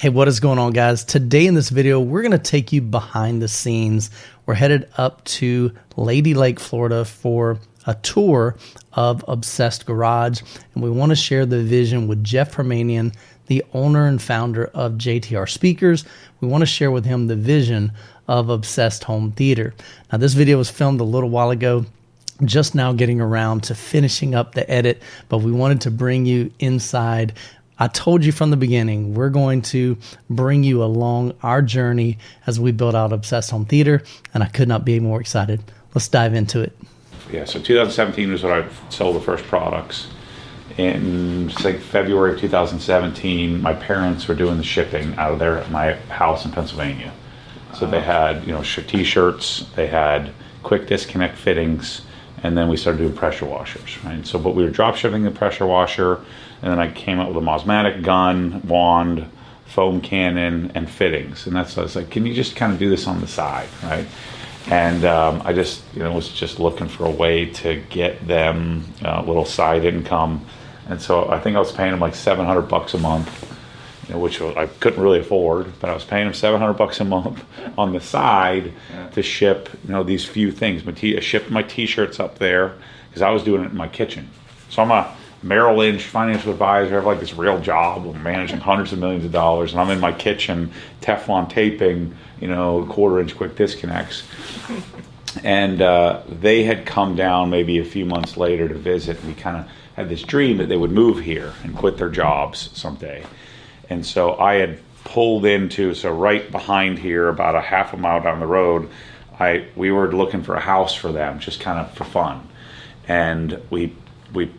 Hey, what is going on, guys? Today in this video, we're going to take you behind the scenes. We're headed up to Lady Lake, Florida for a tour of Obsessed Garage, and we want to share the vision with Jeff Permanian, the owner and founder of JTR Speakers. We want to share with him the vision of Obsessed Home Theater. Now, this video was filmed a little while ago, just now getting around to finishing up the edit, but we wanted to bring you inside. I told you from the beginning, we're going to bring you along our journey as we build out Obsessed Home Theater, and I could not be more excited. Let's dive into it. Yeah, so 2017 was when I sold the first products. In like February of 2017, my parents were doing the shipping out of their my house in Pennsylvania. So they had, t-shirts, they had quick disconnect fittings, and then we started doing pressure washers, right? So, but we were drop shipping the pressure washer, and then I came up with a Mosmatic gun, wand, foam cannon, and fittings. And that's, I was like, can you just kind of do this on the side, right? And I just, was just looking for a way to get them a little side income. And so I think I was paying them like $700 a month, which I couldn't really afford, but I was paying them $700 a month on the side to ship, these few things. I shipped my t-shirts up there because I was doing it in my kitchen. So I'm a Merrill Lynch financial advisor. I have like this real job. I'm managing hundreds of millions of dollars, and I'm in my kitchen Teflon taping, 1/4-inch quick disconnects. And they had come down maybe a few months later to visit. We kind of had this dream that they would move here and quit their jobs someday. And so I had pulled into, so right behind here, about a half a mile down the road, we were looking for a house for them, just kind of for fun. And we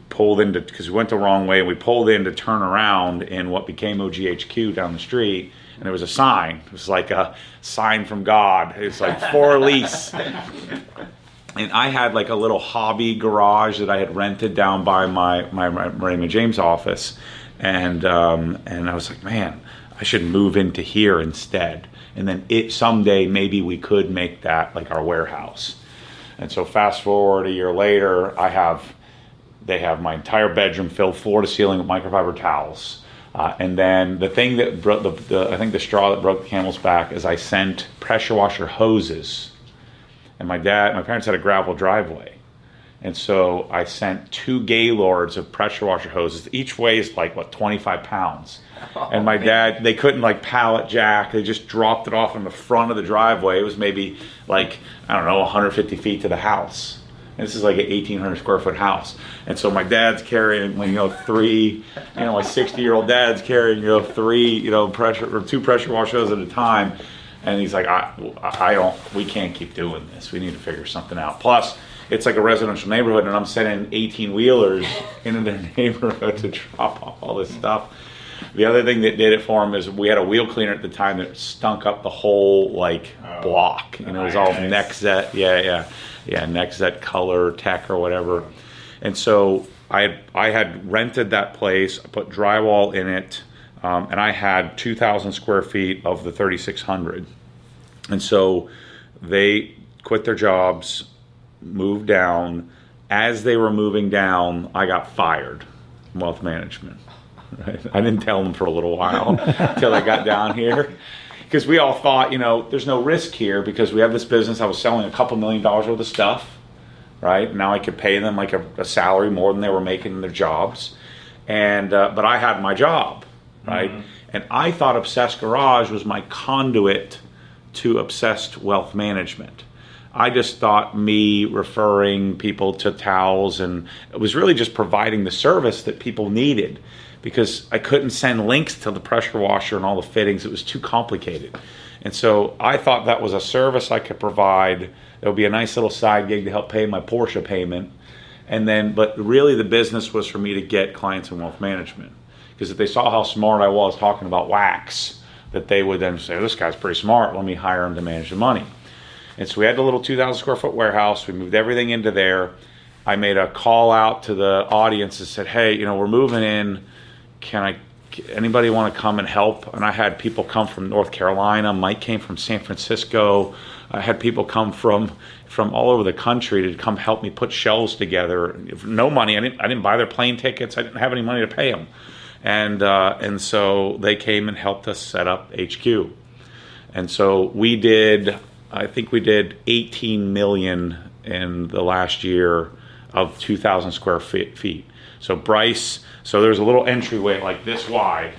pulled into, because we went the wrong way, we pulled in to turn around in what became OGHQ down the street, and there was a sign. It was like a sign from God. It's like for lease. And I had like a little hobby garage that I had rented down by my Raymond James office. And I was like, man, I should move into here instead. And then someday maybe we could make that like our warehouse. And so fast forward a year later, they have my entire bedroom filled floor to ceiling with microfiber towels. And then the thing that broke I think the straw that broke the camel's back is I sent pressure washer hoses. And my parents had a gravel driveway. And so I sent 2 Gaylords of pressure washer hoses. Each weighs like, 25 pounds. And my dad, they couldn't like pallet jack. They just dropped it off in the front of the driveway. It was maybe like, 150 feet to the house. And this is like an 1,800 square foot house. And so my dad's carrying, 3, my 60-year-old dad's carrying, 2 pressure washers at a time. And he's like, we can't keep doing this. We need to figure something out. Plus, it's like a residential neighborhood, and I'm sending 18-wheelers into their neighborhood to drop off all this stuff. The other thing that did it for him is we had a wheel cleaner at the time that stunk up the whole block. It was all Nexet, Nexet Color Tech or whatever. And so I had rented that place. I put drywall in it, and I had 2,000 square feet of the 3,600. And so they quit their jobs, moved down. As they were moving down, I got fired from wealth management. Right? I didn't tell them for a little while until I got down here, because we all thought, there's no risk here because we have this business. I was selling a couple $1 million worth of stuff, right? Now I could pay them like a salary more than they were making in their jobs, and but I had my job, right? Mm-hmm. And I thought Obsessed Garage was my conduit to Obsessed Wealth Management. I just thought me referring people to towels, and it was really just providing the service that people needed, because I couldn't send links to the pressure washer and all the fittings. It was too complicated. And so I thought that was a service I could provide. It would be a nice little side gig to help pay my Porsche payment. But really the business was for me to get clients in wealth management. Because if they saw how smart I was talking about wax, that they would then say, this guy's pretty smart, let me hire him to manage the money. And so we had the little 2,000 square foot warehouse. We moved everything into there. I made a call out to the audience and said, hey, we're moving in. Anybody want to come and help? And I had people come from North Carolina. Mike came from San Francisco. I had people come from all over the country to come help me put shelves together. No money. I didn't buy their plane tickets. I didn't have any money to pay them. And so they came and helped us set up HQ. And so I think we did 18 million in the last year of 2,000 square feet. So there was a little entryway like this wide.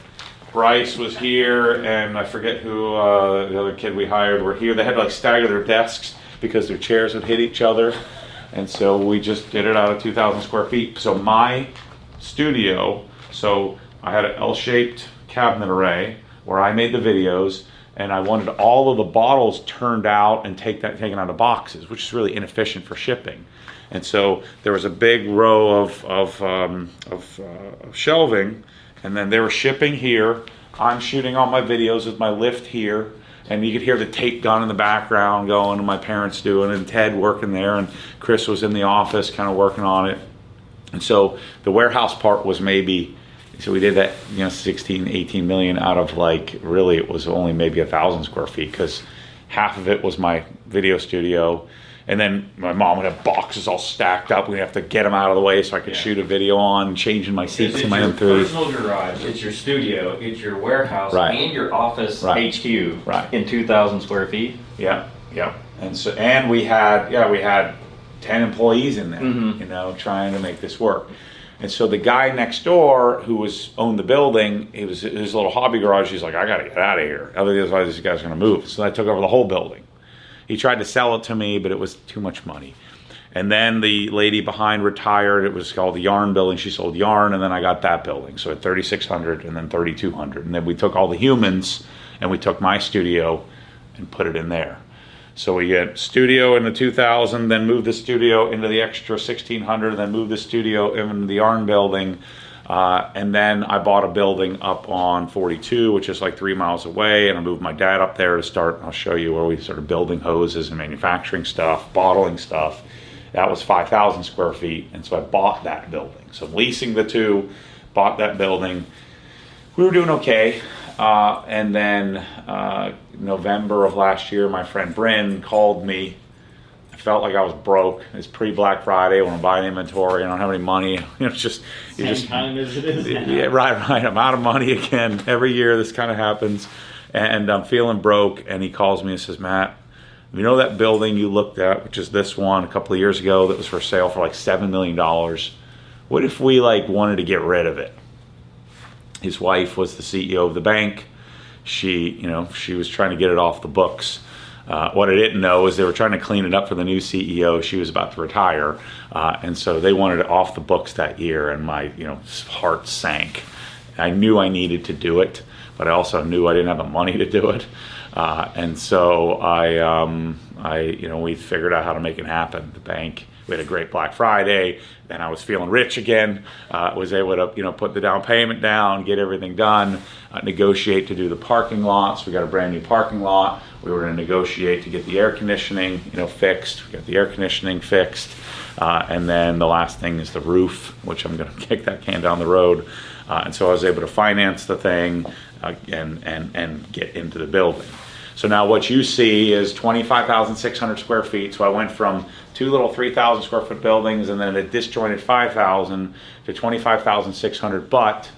Bryce was here, and I forget who the other kid we hired were here. They had to like stagger their desks because their chairs would hit each other. And so we just did it out of 2,000 square feet. So my studio, I had an L-shaped cabinet array where I made the videos, and I wanted all of the bottles turned out and taken out of boxes, which is really inefficient for shipping. And so there was a big row of shelving, and then they were shipping here. I'm shooting all my videos with my lift here, and you could hear the tape gun in the background going, and my parents doing, and Ted working there, and Chris was in the office kind of working on it. And so the warehouse part was so we did that, 16, 18 million out of really it was only maybe 1,000 square feet, because half of it was my video studio. And then my mom would have boxes all stacked up. We'd have to get them out of the way so I could shoot a video on, changing my seats in my M3. It's your personal garage, it's your studio, it's your warehouse, and your office HQ in 2,000 square feet. Yeah. And we had 10 employees in there, trying to make this work. And so the guy next door who owned the building, it was his little hobby garage. He's like, I got to get out of here. Otherwise, this guy's going to move. So I took over the whole building. He tried to sell it to me, but it was too much money. And then the lady behind retired. It was called the Yarn Building. She sold yarn, and then I got that building. So at 3,600 and then 3,200. And then we took all the humans, and we took my studio and put it in there. So we get studio in the 2,000, then moved the studio into the extra 1,600, then moved the studio into the Yarn Building. And then I bought a building up on 42, which is like 3 miles away, and I moved my dad up there to start. I'll show you where we started building hoses and manufacturing stuff, bottling stuff. That was 5,000 square feet, and so I bought that building. So leasing the two, bought that building. We were doing okay, and then November of last year, my friend Bryn called me. Felt like I was broke. It's pre-Black Friday when I'm buying inventory. I don't have any money. Same time as it is now. Yeah, right. I'm out of money again. Every year this kind of happens, and I'm feeling broke. And he calls me and says, Matt, you know that building you looked at, which is this one a couple of years ago that was for sale for like $7 million? What if we wanted to get rid of it? His wife was the CEO of the bank. She was trying to get it off the books. What I didn't know is they were trying to clean it up for the new CEO. She was about to retire, and so they wanted it off the books that year, and my heart sank. I knew I needed to do it, but I also knew I didn't have the money to do it, and so we figured out how to make it happen. The bank, we had a great Black Friday, and I was feeling rich again. Was able to put the down payment down, get everything done, negotiate to do the parking lots. We got a brand new parking lot. We were going to negotiate to get the air conditioning fixed. We got the air conditioning fixed, and then the last thing is the roof, which I'm going to kick that can down the road. And so I was able to finance the thing and get into the building. So now what you see is 25,600 square feet. So I went from two little 3,000 square foot buildings and then a disjointed 5,000 to 25,600, but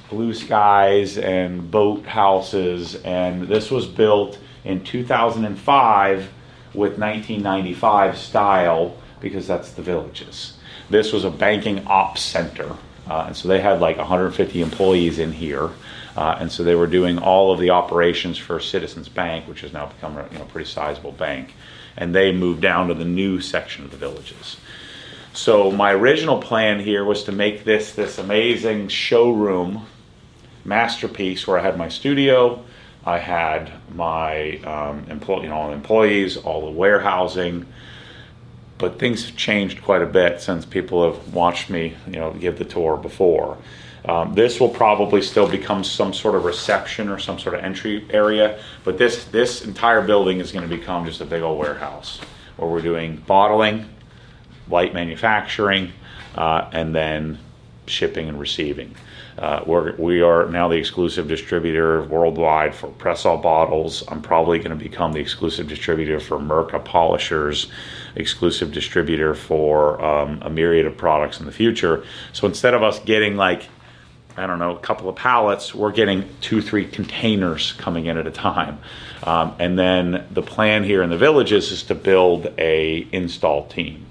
blue skies and boat houses. And this was built in 2005 with 1995 style, because that's the Villages. This was a banking ops center. And so they had like 150 employees in here. And so they were doing all of the operations for Citizens Bank, which has now become a pretty sizable bank. And they moved down to the new section of the Villages. So my original plan here was to make this amazing showroom masterpiece where I had my studio, I had my employees, all the warehousing. But things have changed quite a bit since people have watched me, give the tour before. This will probably still become some sort of reception or some sort of entry area, but this entire building is going to become just a big old warehouse where we're doing bottling, light manufacturing, and then shipping and receiving. We are now the exclusive distributor worldwide for press-all bottles. I'm probably going to become the exclusive distributor for Merca polishers, exclusive distributor for a myriad of products in the future. So instead of us getting I don't know, a couple of pallets, we're getting 2-3 containers coming in at a time. And then the plan here in the Villages is to build a install team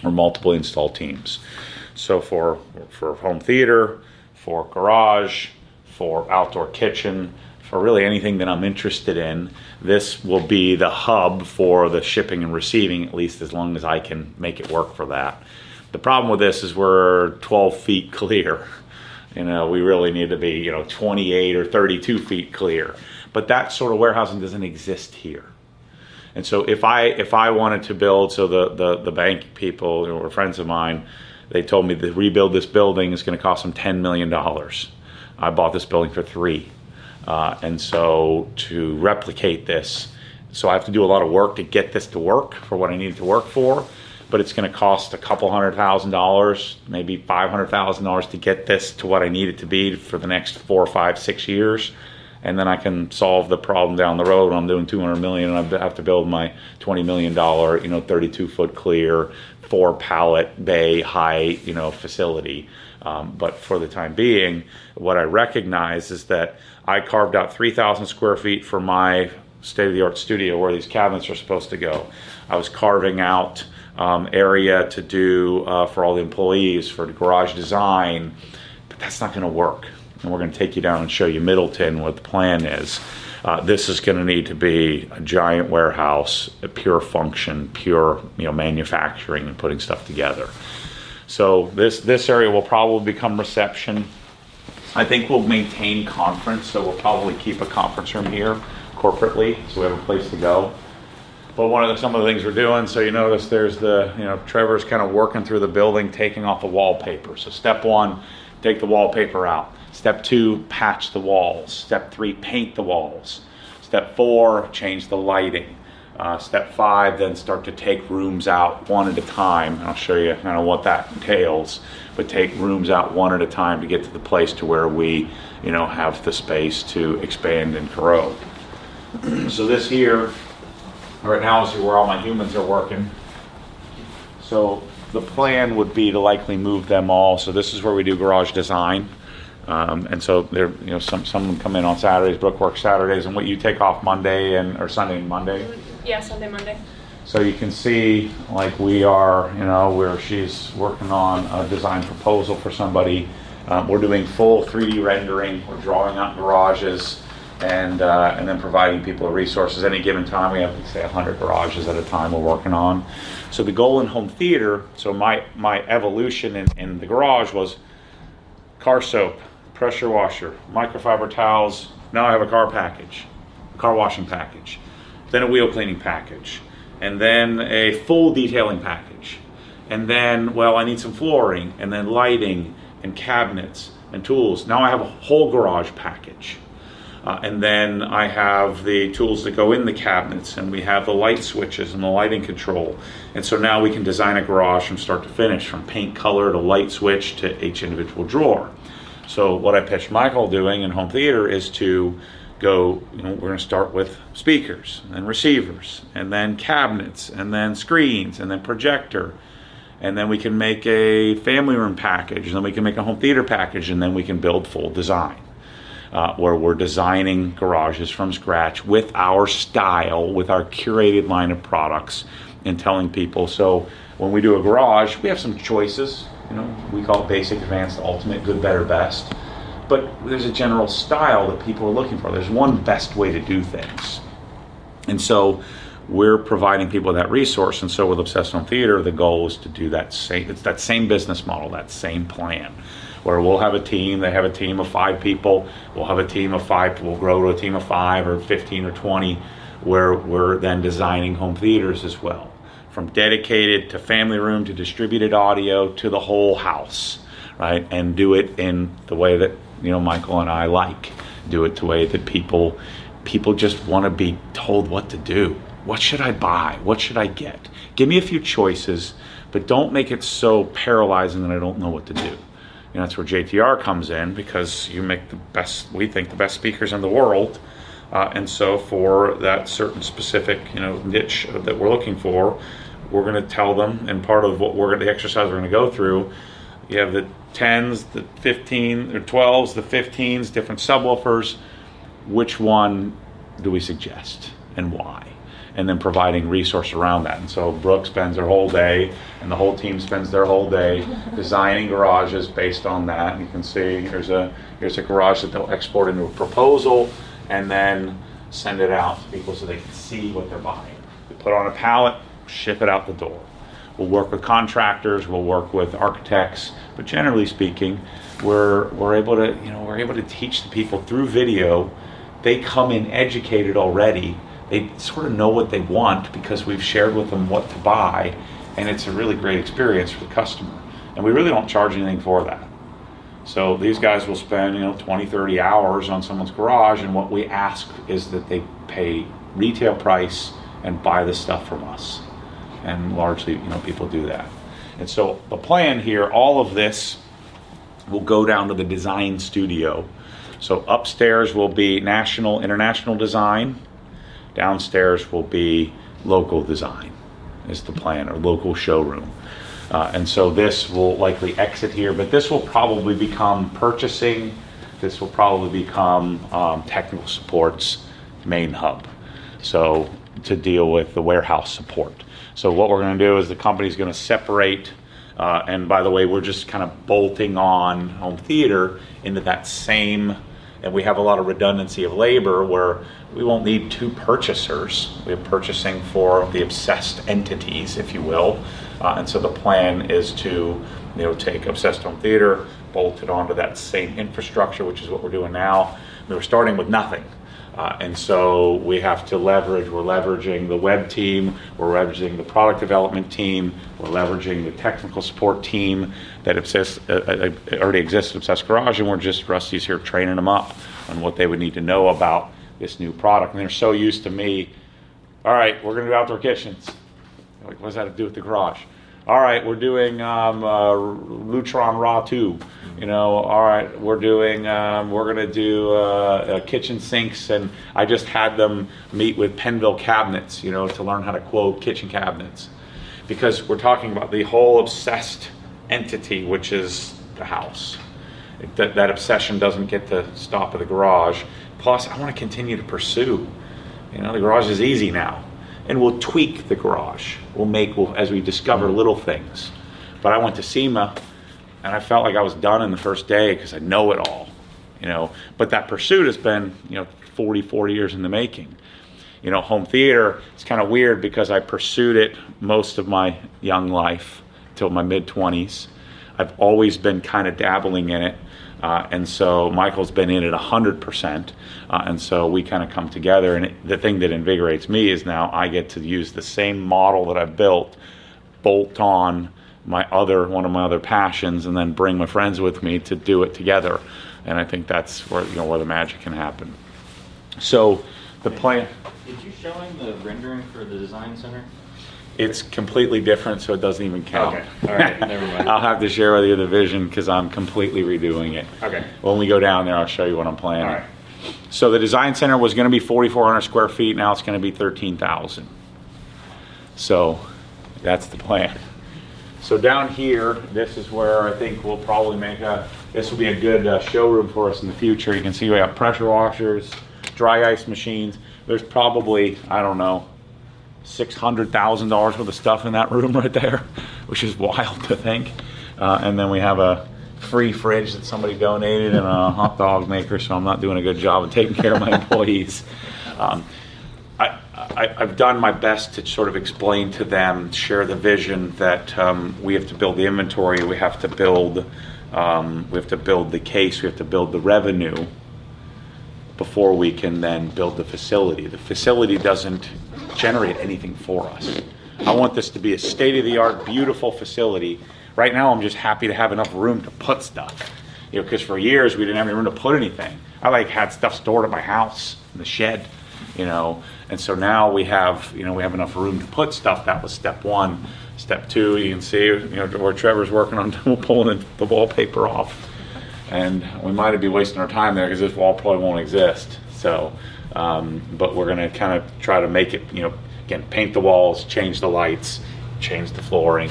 or multiple install teams. So for home theater, for garage, for outdoor kitchen, for really anything that I'm interested in, this will be the hub for the shipping and receiving, at least as long as I can make it work for that. The problem with this is we're 12 feet clear. You know, we really need to be, you know, 28 or 32 feet clear. But that sort of warehousing doesn't exist here. And so if I wanted to build, so the bank people, who were friends of mine, they told me to rebuild this building is going to cost them $10 million. I bought this building for $3 million. And so to replicate this, so I have to do a lot of work to get this to work for what I need it to work for, but it's going to cost a couple $100,000, maybe $500,000 to get this to what I need it to be for the next 4, 5, 6 years. And then I can solve the problem down the road when I'm doing $200 million and I have to build my $20 million, 32-foot clear, 4-pallet bay height, facility. But for the time being, what I recognize is that I carved out 3,000 square feet for my state-of-the-art studio where these cabinets are supposed to go. I was carving out area to do for all the employees, for the garage design, but that's not going to work. And we're going to take you down and show you Middleton, what the plan is. This is going to need to be a giant warehouse, a pure function, pure manufacturing and putting stuff together. So this area will probably become reception. I think we'll maintain conference, so we'll probably keep a conference room here corporately, so we have a place to go. But some of the things we're doing, so you notice there's Trevor's kind of working through the building, taking off the wallpaper. So step 1, take the wallpaper out. Step 2, patch the walls. Step 3, paint the walls. Step 4, change the lighting. Step 5, then start to take rooms out one at a time. And I'll show you kind of what that entails. But take rooms out one at a time to get to the place to where we, have the space to expand and grow. So this here, right now, is where all my humans are working. So the plan would be to likely move them all. So this is where we do garage design. And so there, some of them come in on Saturdays. Brooke works Saturdays, and what you take off Monday or Sunday and Monday. Yeah, Sunday, Monday. So you can see, like we are, where she's working on a design proposal for somebody. We're doing full 3D rendering. We're drawing out garages, and then providing people resources. Any given time, we have, say, 100 garages at a time we're working on. So the goal in home theater, so my evolution in the garage was car soap, pressure washer, microfiber towels. Now I have a car washing package, then a wheel cleaning package, and then a full detailing package. And then, I need some flooring, and then lighting, and cabinets, and tools. Now I have a whole garage package. And then I have the tools that go in the cabinets, and we have the light switches and the lighting control. And so now we can design a garage from start to finish, from paint color to light switch to each individual drawer. So what I pitched Michael doing in home theater is to go, we're going to start with speakers and receivers, and then cabinets, and then screens, and then projector. And then we can make a family room package, and then we can make a home theater package, and then we can build full design. Where we're designing garages from scratch with our style, with our curated line of products, and telling people. So when we do a garage, we have some choices. We call it basic, advanced, ultimate, good, better, best. But there's a general style that people are looking for. There's one best way to do things. And so we're providing people that resource. And so with Obsessed Home Theater, the goal is to do that same business model, that same plan, where we'll have a team. They have a team of 5 people. We'll have a team of 5. We'll grow to a team of 5 or 15 or 20, where we're then designing home theaters as well, from dedicated to family room to distributed audio to the whole house, right? And do it in the way that Michael and I like. Do it the way that people just want to be told what to do. What should I buy? What should I get? Give me a few choices, but don't make it so paralyzing that I don't know what to do. That's where JTR comes in, because you make we think the best speakers in the world. And so for that certain specific, niche that we're looking for, we're going to tell them, and part of what the exercise we're going to go through, You have the 10s, the 15 or 12s, the 15s, different subwoofers. Which one do we suggest and why? And then providing resource around that. And so Brooke spends her whole day, and the whole team spends their whole day designing garages based on that. And you can see here's a garage that they'll export into a proposal and then send it out to people so they can see what they're buying. We put on a pallet, ship it out the door. We'll work with contractors, we'll work with architects, but generally speaking, we're able to teach the people through video. They come in educated already. They sort of know what they want because we've shared with them what to buy, and it's a really great experience for the customer. And we really don't charge anything for that. So these guys will spend 20, 30 hours on someone's garage, and what we ask is that they pay retail price and buy the stuff from us. And largely, people do that. And so the plan here, all of this will go down to the design studio. So upstairs will be national, international design. Downstairs will be local design, is the plan, or local showroom. And so this will likely exit here, but this will probably become purchasing. This will probably become technical support's main hub. So to deal with the warehouse support. So what we're going to do is the company's going to separate, and by the way, we're just kind of bolting on home theater into that same, and we have a lot of redundancy of labor where we won't need two purchasers. We have purchasing for the obsessed entities, if you will. And so the plan is to take Obsessed Home Theater, bolt it onto that same infrastructure, which is what we're doing now. We're starting with nothing. And so we have to leverage, we're leveraging the web team, we're leveraging the product development team, we're leveraging the technical support team that already exists at Obsessed Garage, and Rusty's here training them up on what they would need to know about this new product. And they're so used to me, all right, we're gonna do outdoor kitchens. Like, what does that have to do with the garage? All right, we're doing Lutron Raw 2. All right, we're gonna do kitchen sinks, and I just had them meet with Penville Cabinets, to learn how to quote kitchen cabinets, because we're talking about the whole obsessed entity, which is the house. That obsession doesn't get to stop at the garage. Plus, I want to continue to pursue. The garage is easy now, and we'll tweak the garage. As we discover little things. But I went to SEMA, and I felt like I was done in the first day because I know it all, But that pursuit has been, 40 years in the making. Home theater, it's kind of weird because I pursued it most of my young life till my mid-20s. I've always been kind of dabbling in it. And so Michael's been in it 100%. And so we kind of come together. And the thing that invigorates me is now I get to use the same model that I've built, bolt on one of my other passions, and then bring my friends with me to do it together. And I think that's where the magic can happen. So the plan. Did you show him the rendering for the design center? It's completely different, so it doesn't even count. Okay, all right, never mind. I'll have to share with you the vision because I'm completely redoing it. Okay. When we go down there, I'll show you what I'm planning. All right. So the design center was going to be 4,400 square feet. Now it's going to be 13,000. So that's the plan. So down here, this is where I think we'll probably this will be a good showroom for us in the future. You can see we have pressure washers, dry ice machines. There's probably, I don't know, $600,000 worth of stuff in that room right there, which is wild to think. And then we have a free fridge that somebody donated and a hot dog maker, so I'm not doing a good job of taking care of my employees. I've done my best to sort of explain to them, share the vision that we have to build the inventory, we have to build the case, we have to build the revenue before we can then build the facility. The facility doesn't generate anything for us. I want this to be a state-of-the-art, beautiful facility. Right now, I'm just happy to have enough room to put stuff. Because for years we didn't have any room to put anything. I had stuff stored at my house in the shed, And so now we have enough room to put stuff. That was step one. Step two, you can see, where Trevor's working on pulling the wallpaper off. And we might be wasting our time there because this wall probably won't exist. So, but we're going to kind of try to make it, again, paint the walls, change the lights, change the flooring,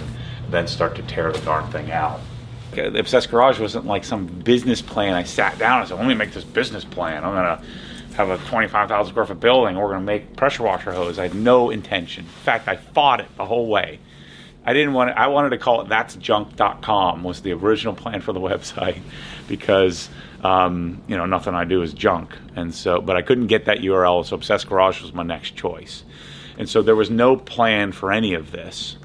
then start to tear the darn thing out. the Obsessed Garage wasn't like some business plan. I sat down and said, let me make this business plan. I'm going to have a 25,000 square foot building. We're going to make pressure washer hose. I had no intention. In fact, I fought it the whole way. I wanted to call it that'sjunk.com was the original plan for the website because, nothing I do is junk. And so, but I couldn't get that URL, so Obsessed Garage was my next choice. And so there was no plan for any of this.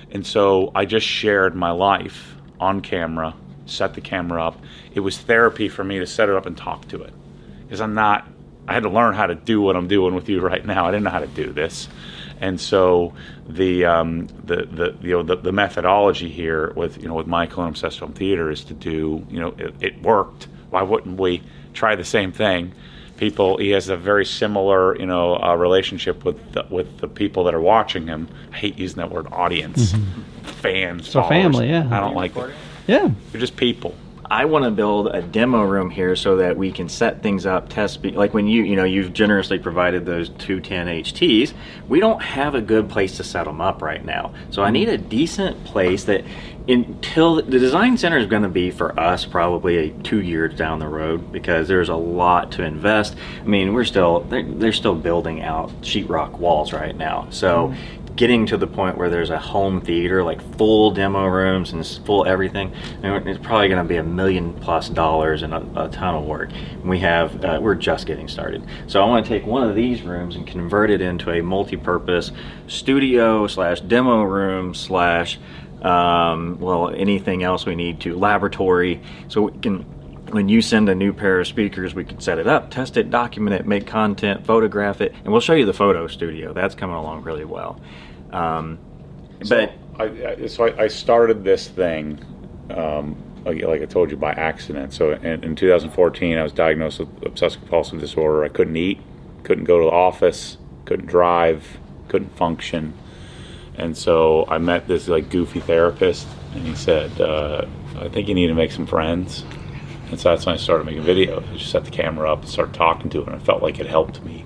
And so I just shared my life on camera, set the camera up. It was therapy for me to set it up and talk to it. Because I had to learn how to do what I'm doing with you right now. I didn't know how to do this. And so the methodology here with Michael and Obsessed Home Theater is to do, it worked. Why wouldn't we try the same thing? He has a very similar, relationship with the people that are watching him. I hate using that word audience, fans, so family, yeah. I don't like it. Yeah, they're just people. I want to build a demo room here so that we can set things up, test, like when you've generously provided those 210 HTs, we don't have a good place to set them up right now. So I need a decent place that until the design center is going to be for us probably 2 years down the road because there's a lot to invest. I mean, they're still building out sheetrock walls right now. So getting to the point where there's a home theater, like full demo rooms and full everything, it's probably going to be $1 million+ and a ton of work. We're just getting started. So I want to take one of these rooms and convert it into a multi-purpose studio / demo room / anything else we need to, laboratory, so we can, when you send a new pair of speakers, we can set it up, test it, document it, make content, photograph it, and we'll show you the photo studio. That's coming along really well. So I started this thing, like I told you, by accident. So in 2014, I was diagnosed with obsessive compulsive disorder. I couldn't eat, couldn't go to the office, couldn't drive, couldn't function. And so I met this goofy therapist, and he said, I think you need to make some friends. And so that's when I started making videos. I just set the camera up and started talking to it, and I felt like it helped me.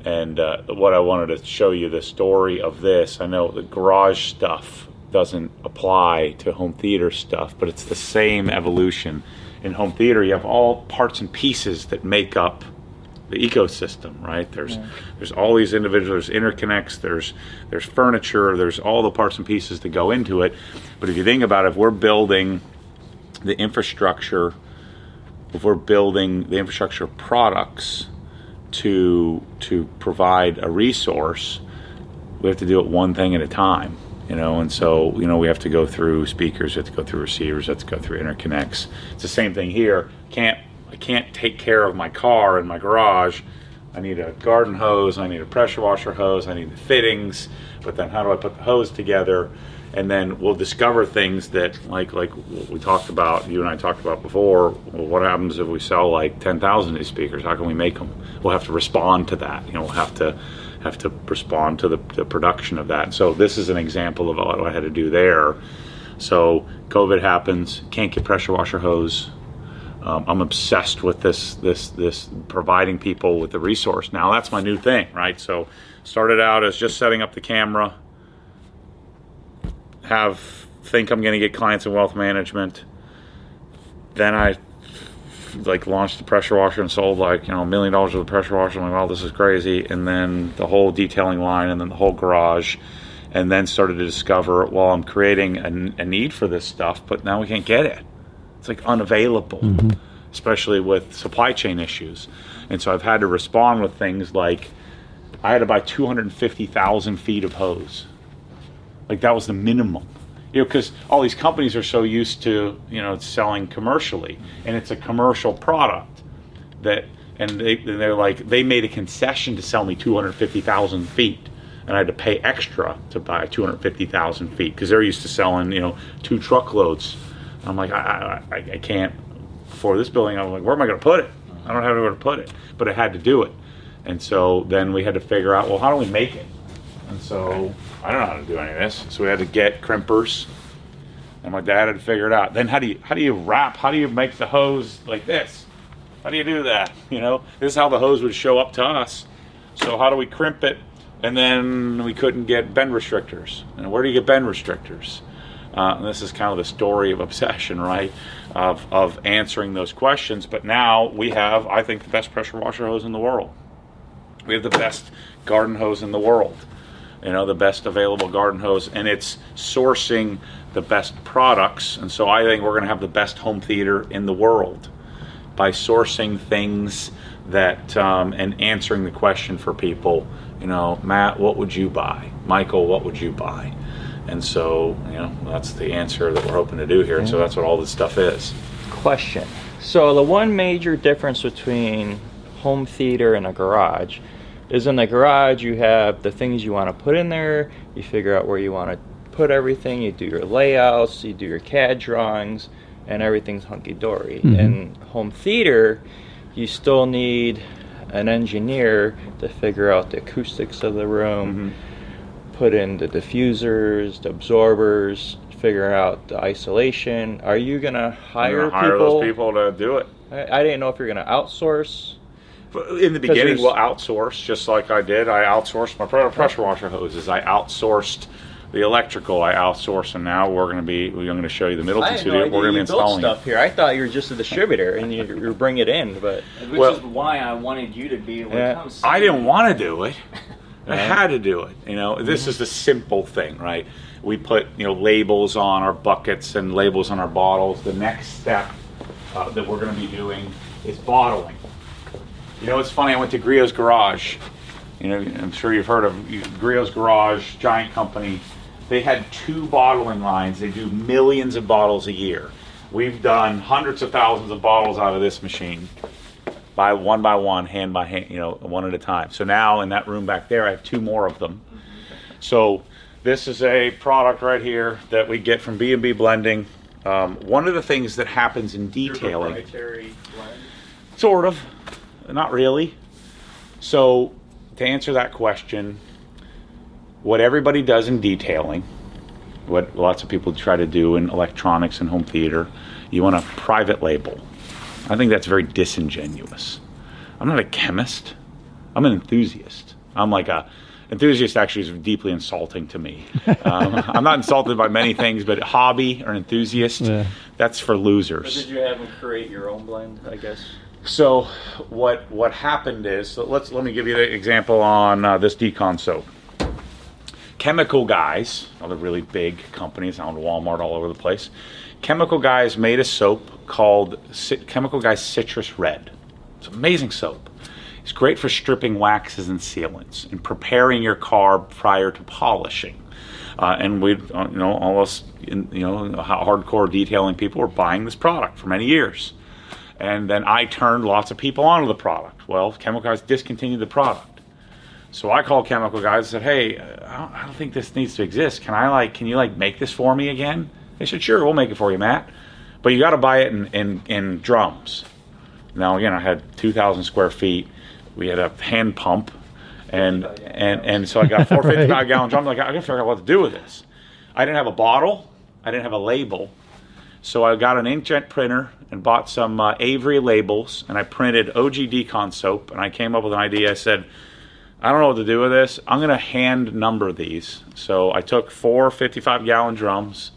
And what I wanted to show you, the story of this, I know the garage stuff doesn't apply to home theater stuff, but it's the same evolution. In home theater, you have all parts and pieces that make up the ecosystem, right? There's all these individuals, there's interconnects, there's furniture, there's all the parts and pieces that go into it. But if you think about it, if we're building the infrastructure, products to provide a resource, we have to do it one thing at a time, and so we have to go through speakers, we have to go through receivers, we have to go through interconnects. It's the same thing here. I can't take care of my car in my garage. I need a garden hose, I need a pressure washer hose, I need the fittings, but then how do I put the hose together? And then we'll discover things that, like what we talked about, you and I talked about before. Well, what happens if we sell 10,000 of these speakers? How can we make them? We'll have to respond to that. We'll have to respond to the production of that. And so this is an example of what I had to do there. So COVID happens, can't get pressure washer hose. I'm obsessed with this providing people with the resource. Now that's my new thing, right? So started out as just setting up the camera. Think I'm going to get clients in wealth management. Then I launched the pressure washer and sold $1 million worth of pressure washer. I'm like, wow, this is crazy. And then the whole detailing line, and then the whole garage, and then started to discover, well, I'm creating a need for this stuff, but now we can't get it. It's unavailable, especially with supply chain issues. And so I've had to respond with things like I had to buy 250,000 feet of hose. That was the minimum, because all these companies are so used to, selling commercially, and it's a commercial product they made a concession to sell me 250,000 feet, and I had to pay extra to buy 250,000 feet because they're used to selling, 2 truckloads. I'm like, I can't afford this building. I'm like, where am I going to put it? I don't have anywhere to put it, but I had to do it. And so then we had to figure out, well, how do we make it? And so I don't know how to do any of this. So we had to get crimpers, and my dad had to figure it out. Then how do you wrap? How do you make the hose like this? How do you do that? This is how the hose would show up to us. So how do we crimp it? And then we couldn't get bend restrictors. And where do you get bend restrictors? And this is kind of the story of obsession, right? Of answering those questions. But now we have, I think, the best pressure washer hose in the world. We have the best garden hose in the world. You know, the best available garden hose, and it's sourcing the best products. And so I think we're going to have the best home theater in the world by sourcing things that and answering the question for people. You know, Matt, what would you buy? Michael, what would you buy? And so, you know, that's the answer that we're hoping to do here. And so that's what all this stuff is. Question. So the one major difference between home theater and a garage is in the garage you have the things you want to put in there, you figure out where you want to put everything, you do your layouts, you do your CAD drawings, and everything's hunky-dory. In home theater, you still need an engineer to figure out the acoustics of the room, put in the diffusers, the absorbers, figure out the isolation. Are you going to hire those people to do it? I didn't know if you're going to outsource. In the beginning, we'll outsource, just like I did. I outsourced my pressure washer hoses. I outsourced the electrical. I outsourced, and now we're going to show you the Middleton studio. We're going to be installing stuff here. I thought you were just a distributor and you bring it in, but which is why I wanted you to be able to come see. I didn't want to do it. I had to do it. You know, this is the simple thing, right? We put, you know, labels on our buckets and labels on our bottles. The next step that we're going to be doing is bottling. You know, it's funny, I went to Griot's Garage. You know, I'm sure you've heard of Griot's Garage, giant company. They had 2 bottling lines. They do millions of bottles a year. We've done hundreds of thousands of bottles out of this machine by one, hand by hand, you know, one at a time. So now in that room back there, I have 2 more of them. So this is a product right here that we get from B&B Blending. One of the things that happens in detailing, your proprietary blend? Sort of. Not really. So to answer that question, what everybody does in detailing, what lots of people try to do in electronics and home theater, you want a private label. I think that's very disingenuous. I'm not a chemist. I'm an enthusiast. I'm like enthusiast actually is deeply insulting to me. I'm not insulted by many things, but hobby or enthusiast, that's for losers. But did you have them create your own blend, I guess? So what happened is, let me give you an example on this Decon soap. Chemical Guys, other really big companies, on Walmart all over the place. Chemical Guys made a soap called Chemical Guys Citrus Red. It's amazing soap. It's great for stripping waxes and sealants and preparing your car prior to polishing. And we, all us, hardcore detailing people were buying this product for many years. And then I turned lots of people onto the product. Well, Chemical Guys discontinued the product. So I called Chemical Guys and said, hey, I don't think this needs to exist. Can you make this for me again? They said, sure, we'll make it for you, Matt. But you got to buy it in drums. Now, again, I had 2,000 square feet. We had a hand pump. And so I got 4 55-gallon drums. I got to figure out what to do with this. I didn't have a bottle. I didn't have a label. So I got an inkjet printer and bought some Avery labels, and I printed OG Decon soap, and I came up with an idea. I said, I don't know what to do with this. I'm going to hand number these. So I took 4 55-gallon drums,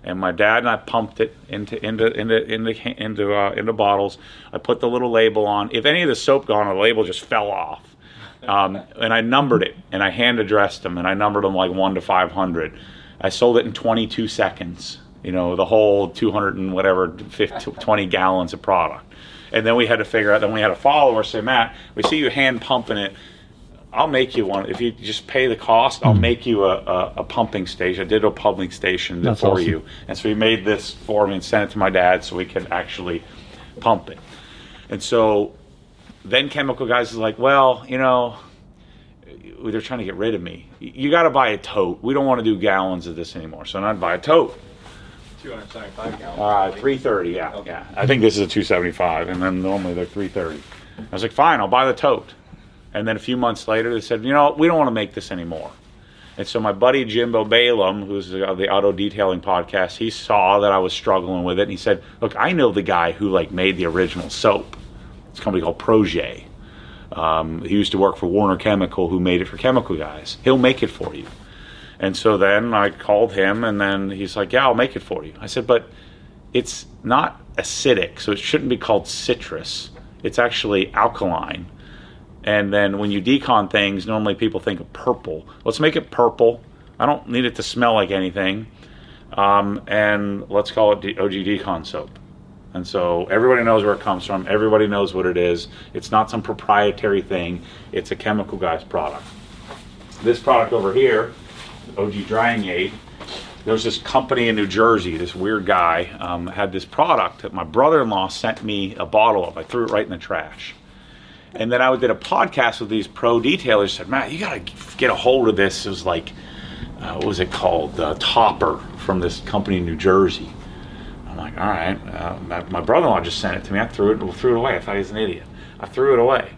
and my dad and I pumped it into bottles. I put the little label on. If any of the soap got on, the label just fell off. And I numbered it, and I hand addressed them, and I numbered them like 1 to 500. I sold it in 22 seconds. You know, the whole 200 and whatever, 20 gallons of product. And then we had to figure out, then we had a follower say, Matt, we see you hand pumping it. I'll make you one. If you just pay the cost, I'll make you a pumping station, a digital pumping station for awesome. You. And so he made this for me and sent it to my dad so we could actually pump it. And so then Chemical Guys is like, well, they're trying to get rid of me. You got to buy a tote. We don't want to do gallons of this anymore. So I'd buy a tote. 275 gallons. 330, yeah. Okay. Yeah. I think this is a 275, and then normally they're 330. I was like, fine, I'll buy the tote. And then a few months later, they said, we don't want to make this anymore. And so my buddy Jimbo Balaam, who's the Auto Detailing podcast, he saw that I was struggling with it, and he said, look, I know the guy who made the original soap. It's a company called Project. He used to work for Warner Chemical, who made it for Chemical Guys. He'll make it for you. And so then I called him, and then he's like, yeah, I'll make it for you. I said, but it's not acidic, so it shouldn't be called citrus. It's actually alkaline. And then when you decon things, normally people think of purple. Let's make it purple. I don't need it to smell like anything. And let's call it OG Decon soap. And so everybody knows where it comes from. Everybody knows what it is. It's not some proprietary thing. It's a chemical guy's product. This product over here, OG Drying Aid, there's this company in New Jersey, this weird guy had this product that my brother-in-law sent me a bottle of. I threw it right in the trash. And then I did a podcast with these pro detailers, said, Matt, you got to get a hold of this. It was like, what was it called? Topper from this company in New Jersey. I'm like, all right. My brother-in-law just sent it to me. I threw it away. I thought he was an idiot. I threw it away.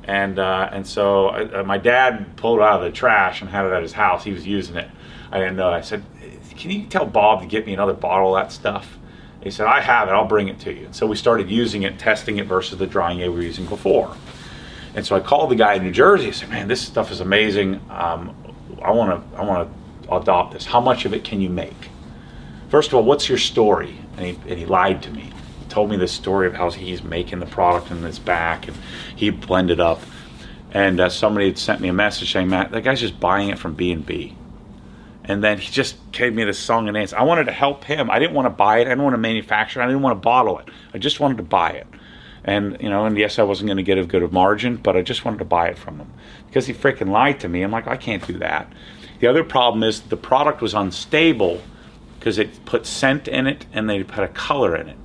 And so my dad pulled it out of the trash and had it at his house. He was using it. I didn't know. I said, can you tell Bob to get me another bottle of that stuff? He said, I have it. I'll bring it to you. And so we started using it, testing it versus the drying aid we were using before. And so I called the guy in New Jersey. I said, man, this stuff is amazing. I want to adopt this. How much of it can you make? First of all, what's your story? And he lied to me. He told me this story of how he's making the product in his back, and he blended up. And somebody had sent me a message saying, Matt, that guy's just buying it from B&B. And then he just gave me this song and dance. I wanted to help him. I didn't want to buy it. I didn't want to manufacture it. I didn't want to bottle it. I just wanted to buy it. And, and yes, I wasn't going to get a good margin, but I just wanted to buy it from him. Because he freaking lied to me. I'm like, I can't do that. The other problem is the product was unstable because it put scent in it and they put a color in it.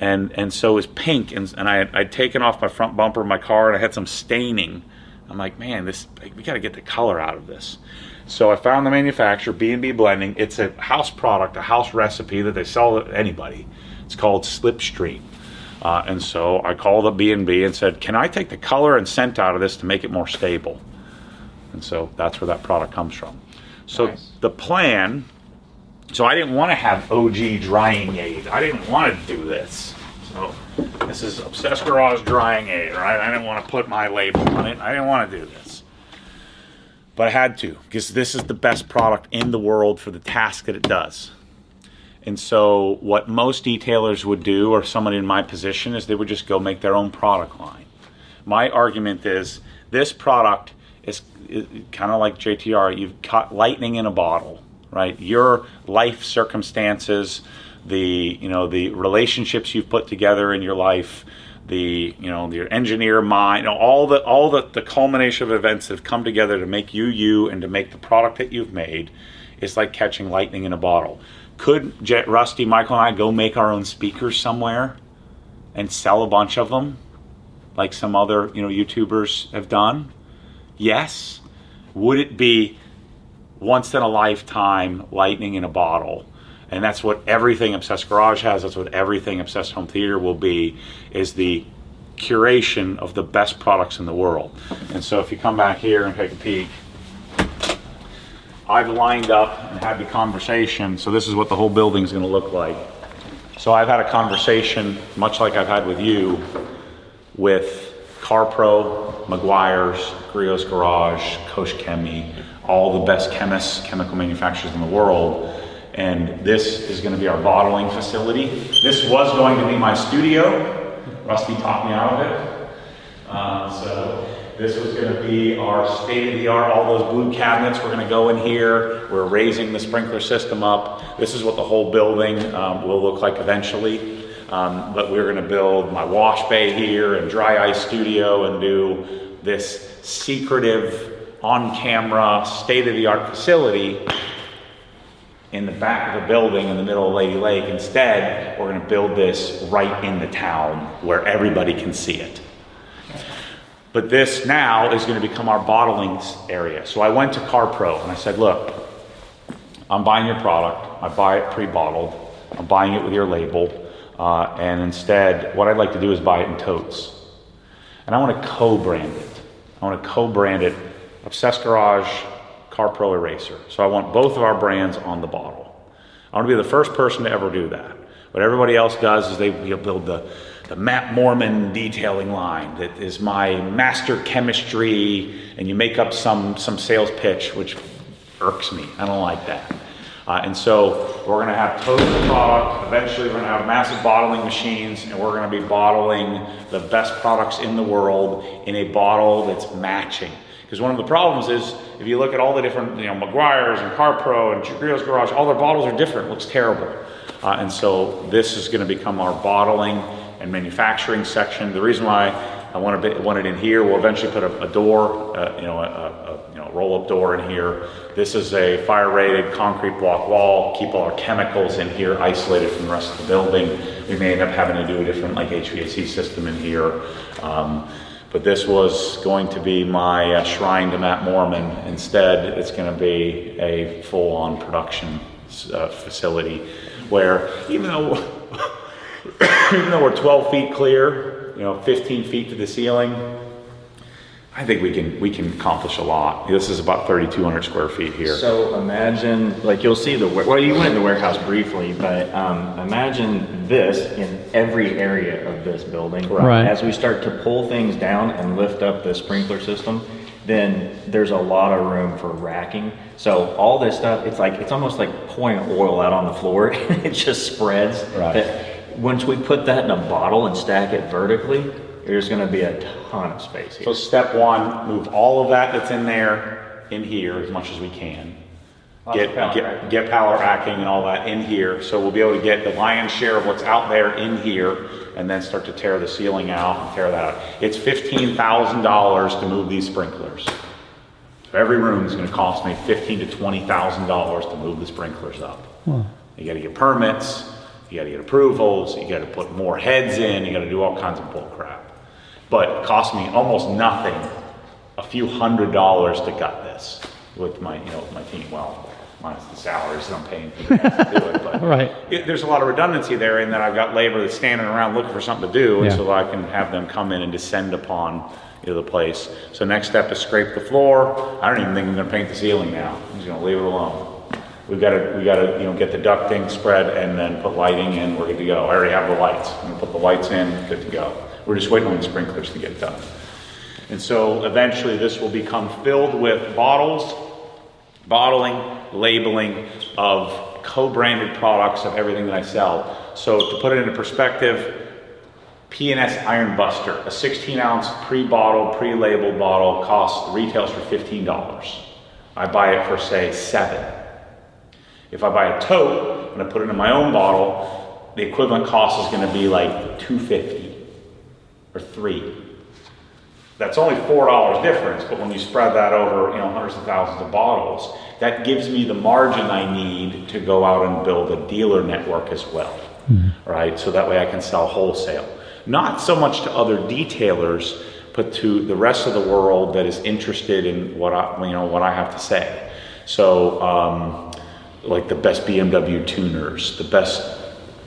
And so it was pink. And I'd taken off my front bumper of my car and I had some staining. I'm like, man, we got to get the color out of this. So I found the manufacturer, B&B Blending. It's a house product, a house recipe that they sell to anybody. It's called Slipstream. And so I called up B&B and said, can I take the color and scent out of this to make it more stable? And so that's where that product comes from. So nice. The plan, so I didn't want to have OG Drying Aid. I didn't want to do this. So this is Obsessed Garage Drying Aid, right? I didn't want to put my label on it. I didn't want to do this. But I had to, because this is the best product in the world for the task that it does. And so what most detailers would do, or somebody in my position, is they would just go make their own product line. My argument is this product is kind of like JTR. You've caught lightning in a bottle, right? Your life circumstances, the relationships you've put together in your life, your engineer mind, all the culmination of events that have come together to make you and to make the product that you've made is like catching lightning in a bottle. Could Rusty, Michael, and I go make our own speakers somewhere and sell a bunch of them like some other YouTubers have done? Yes. Would it be once in a lifetime lightning in a bottle? And that's what everything Obsessed Garage has. That's what everything Obsessed Home Theater will be, is the curation of the best products in the world. And so if you come back here and take a peek, I've lined up and had the conversation. So this is what the whole building is going to look like. So I've had a conversation, much like I've had with you, with CarPro, Meguiar's, Griot's Garage, Koch Chemie, all the best chemists, chemical manufacturers in the world. And this is going to be our bottling facility. This was going to be my studio. Rusty talked me out of it. So this was going to be our state-of-the-art, all those blue cabinets. We're going to go in here. We're raising the sprinkler system up. This is what the whole building will look like eventually. But we're going to build my wash bay here and dry ice studio and do this secretive, on-camera, state-of-the-art facility in the back of the building in the middle of Lady Lake. Instead, we're going to build this right in the town where everybody can see it. But this now is going to become our bottling area. So I went to CarPro and I said, look, I'm buying your product. I buy it pre-bottled. I'm buying it with your label. And instead, what I'd like to do is buy it in totes. And I want to co-brand it. I want to co-brand it Obsessed Garage, CarPro Eraser. So I want both of our brands on the bottle. I want to be the first person to ever do that. What everybody else does is they build the Matt Mormon detailing line that is my master chemistry, and you make up some sales pitch, which irks me. I don't like that. And so we're going to have total product. Eventually, we're going to have massive bottling machines, and we're going to be bottling the best products in the world in a bottle that's matching. Because one of the problems is, if you look at all the different, McGuire's and CarPro and Griot's Garage, all their bottles are different. It looks terrible. And so this is going to become our bottling and manufacturing section. The reason why I want it in here, we'll eventually put a door, a roll-up door in here. This is a fire-rated concrete block wall. Keep all our chemicals in here, isolated from the rest of the building. We may end up having to do a different HVAC system in here. But this was going to be my shrine to Matt Mormon. Instead, it's going to be a full-on production facility where, even though we're 12 feet clear, 15 feet to the ceiling, I think we can accomplish a lot. This is about 3,200 square feet here. So imagine, you'll see you went in the warehouse briefly, but imagine this in every area of this building. Right. As we start to pull things down and lift up the sprinkler system, then there's a lot of room for racking. So all this stuff, it's almost like pouring oil out on the floor. It just spreads. Right. But once we put that in a bottle and stack it vertically, there's going to be a ton of space here. So step one, move all of that that's in there in here as much as we can. Get pallet racking and all that in here, so we'll be able to get the lion's share of what's out there in here, and then start to tear the ceiling out and tear that out. It's $15,000 to move these sprinklers. So every room is going to cost me $15,000 to $20,000 to move the sprinklers up. Wow. You got to get permits, you got to get approvals, you got to put more heads in, you got to do all kinds of bull crap. But it cost me almost nothing, a few $100s to gut this with my team. Well, minus the salaries that I'm paying people to do it. But right. There's a lot of redundancy there in that I've got labor that's standing around looking for something to do, and Yeah. so I can have them come in and descend upon the place. So next step is scrape the floor. I don't even think I'm going to paint the ceiling now. I'm just going to leave it alone. We got to get the ducting spread and then put lighting in. We're good to go. I already have the lights. I'm going to put the lights in. Good to go. We're just waiting on the sprinklers to get done. And so eventually this will become filled with bottles, bottling, labeling of co-branded products of everything that I sell. So to put it into perspective, P&S Iron Buster, a 16-ounce pre-bottled, pre-labeled bottle retails for $15. I buy it for, say, $7. If I buy a tote and I put it in my own bottle, the equivalent cost is going to be like $2.50 or $3. That's only $4 difference, but when you spread that over, hundreds of thousands of bottles, that gives me the margin I need to go out and build a dealer network as well, right? So that way I can sell wholesale. Not so much to other detailers, but to the rest of the world that is interested in what I have to say. So, like the best BMW tuners, the best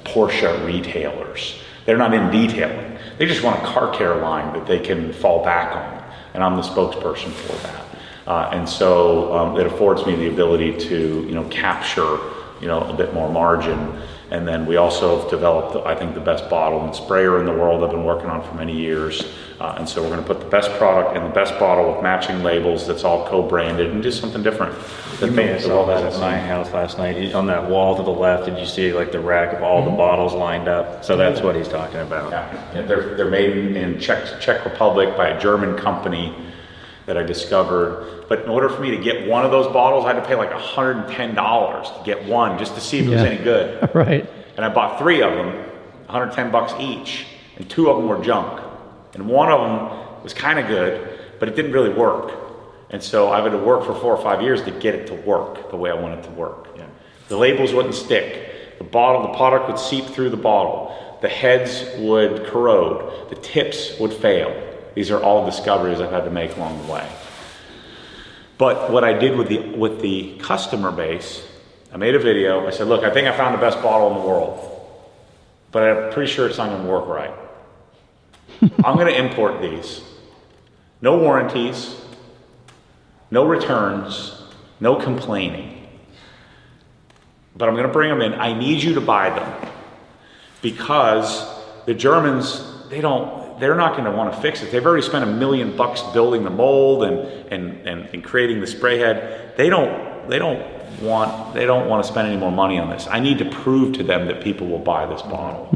Porsche retailers, they're not in detailing. They just want a car care line that they can fall back on, and I'm the spokesperson for that. And so it affords me the ability to, capture, a bit more margin. And then we also have developed, I think, the best bottle and sprayer in the world I've been working on for many years. And so we're going to put the best product in the best bottle with matching labels that's all co-branded and just something different. You may have saw that at my house last night. On that wall to the left, did you see the rack of all the bottles lined up? So that's what he's talking about. Yeah, they're made in Czech Republic by a German company that I discovered. But in order for me to get one of those bottles, I had to pay like $110 to get one just to see if it was any good. Right. And I bought 3 of them, $110 each, and 2 of them were junk. And one of them was kind of good, but it didn't really work. And so I've had to work for 4 or 5 years to get it to work the way I want it to work. Yeah. The labels wouldn't stick. The product would seep through the bottle. The heads would corrode. The tips would fail. These are all discoveries I've had to make along the way. But what I did with the customer base, I made a video. I said, look, I think I found the best bottle in the world, but I'm pretty sure it's not going to work right. I'm going to import these. No warranties, no returns, no complaining. But I'm going to bring them in. I need you to buy them because the Germans, they're not going to want to fix it. They've already spent $1 million building the mold and creating the spray head. They don't want to spend any more money on this. I need to prove to them that people will buy this bottle.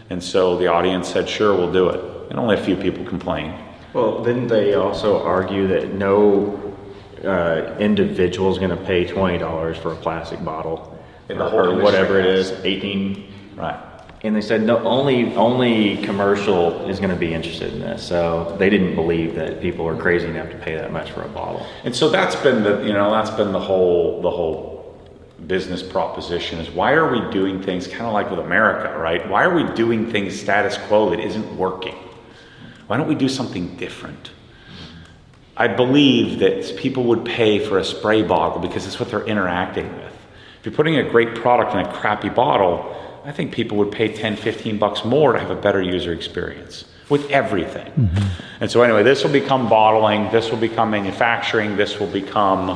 And so the audience said, sure, we'll do it. And only a few people complained. Well, didn't they also argue that no individual is going to pay $20 for a plastic bottle, or whatever it is, 18? Right. And they said no, only commercial is going to be interested in this. So they didn't believe that people are crazy enough to pay that much for a bottle. And so that's been the whole business proposition is, why are we doing things kind of like with America, right? Why are we doing things status quo that isn't working? Why don't we do something different? I believe that people would pay for a spray bottle because it's what they're interacting with. If you're putting a great product in a crappy bottle, I think people would pay 10, 15 bucks more to have a better user experience with everything. And so anyway, this will become bottling, this will become manufacturing, this will become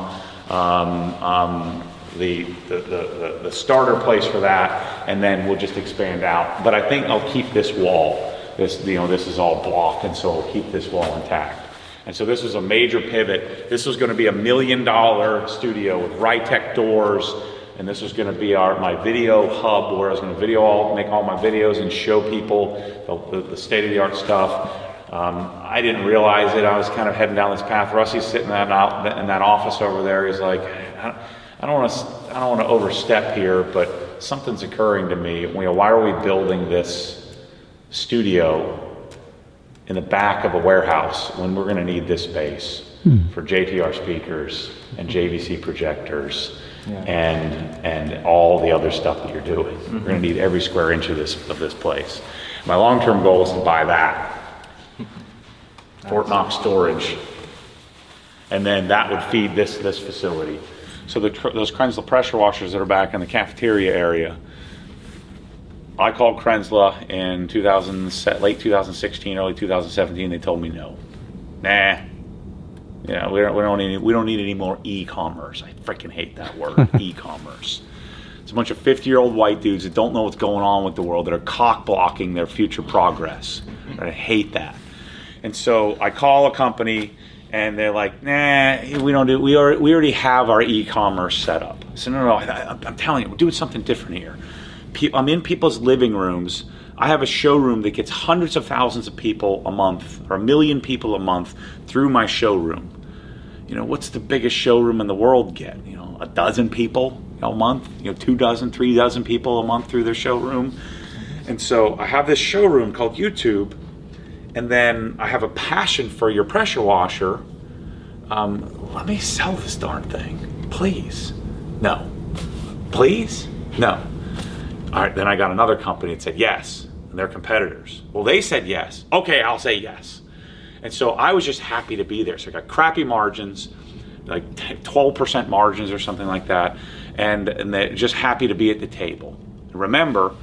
the starter place for that, and then we'll just expand out. But I think I'll keep this wall. This is all block, and so I'll keep this wall intact. And so this was a major pivot. This was going to be $1 million studio with Rytech doors. And this was going to be my video hub, where I was going to make all my videos and show people the state-of-the-art stuff. I didn't realize it. I was kind of heading down this path. Rusty's sitting in that office over there. He's like, I don't want to overstep here, but something's occurring to me. Why are we building this studio in the back of a warehouse when we're going to need this space for JTR speakers and JVC projectors? And all the other stuff that you're doing. We're going to need every square inch of this place. My long-term goal is to buy that, Fort Knox storage, and then that would feed this facility. So those Krenzla pressure washers that are back in the cafeteria area, I called Krenzla in late 2016, early 2017. They told me no. Nah. Yeah, we don't need any more e-commerce. I freaking hate that word, e-commerce. It's a bunch of 50-year-old white dudes that don't know what's going on with the world, that are cock blocking their future progress. I hate that. And so I call a company, and they're like, nah, we already have our e-commerce set up. So no, I'm telling you, we're doing something different here. I'm in people's living rooms. I have a showroom that gets hundreds of thousands of people a month, or 1 million people a month through my showroom. What's the biggest showroom in the world get? A dozen people a month, 2 dozen, 3 dozen people a month through their showroom. And so I have this showroom called YouTube, and then I have a passion for your pressure washer. Let me sell this darn thing, please. No. Please? No. All right, then I got another company that said yes. And they're competitors. Well, they said yes. Okay, I'll say yes. And so I was just happy to be there. So I got crappy margins, like 12% margins or something like that, and they're just happy to be at the table. Remember,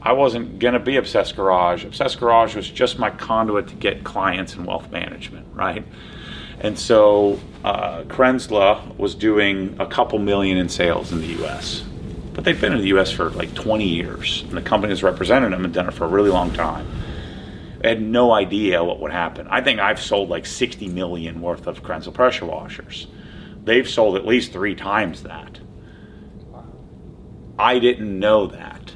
I wasn't going to be Obsessed Garage. Obsessed Garage was just my conduit to get clients and wealth management, right? And so Krenzla was doing a couple million in sales in the U.S., but they've been in the U.S. for like 20 years, and the company that's represented them had done it for a really long time. I had no idea what would happen. I think I've sold like 60 million worth of Krenzla pressure washers. They've sold at least 3 times that. I didn't know that.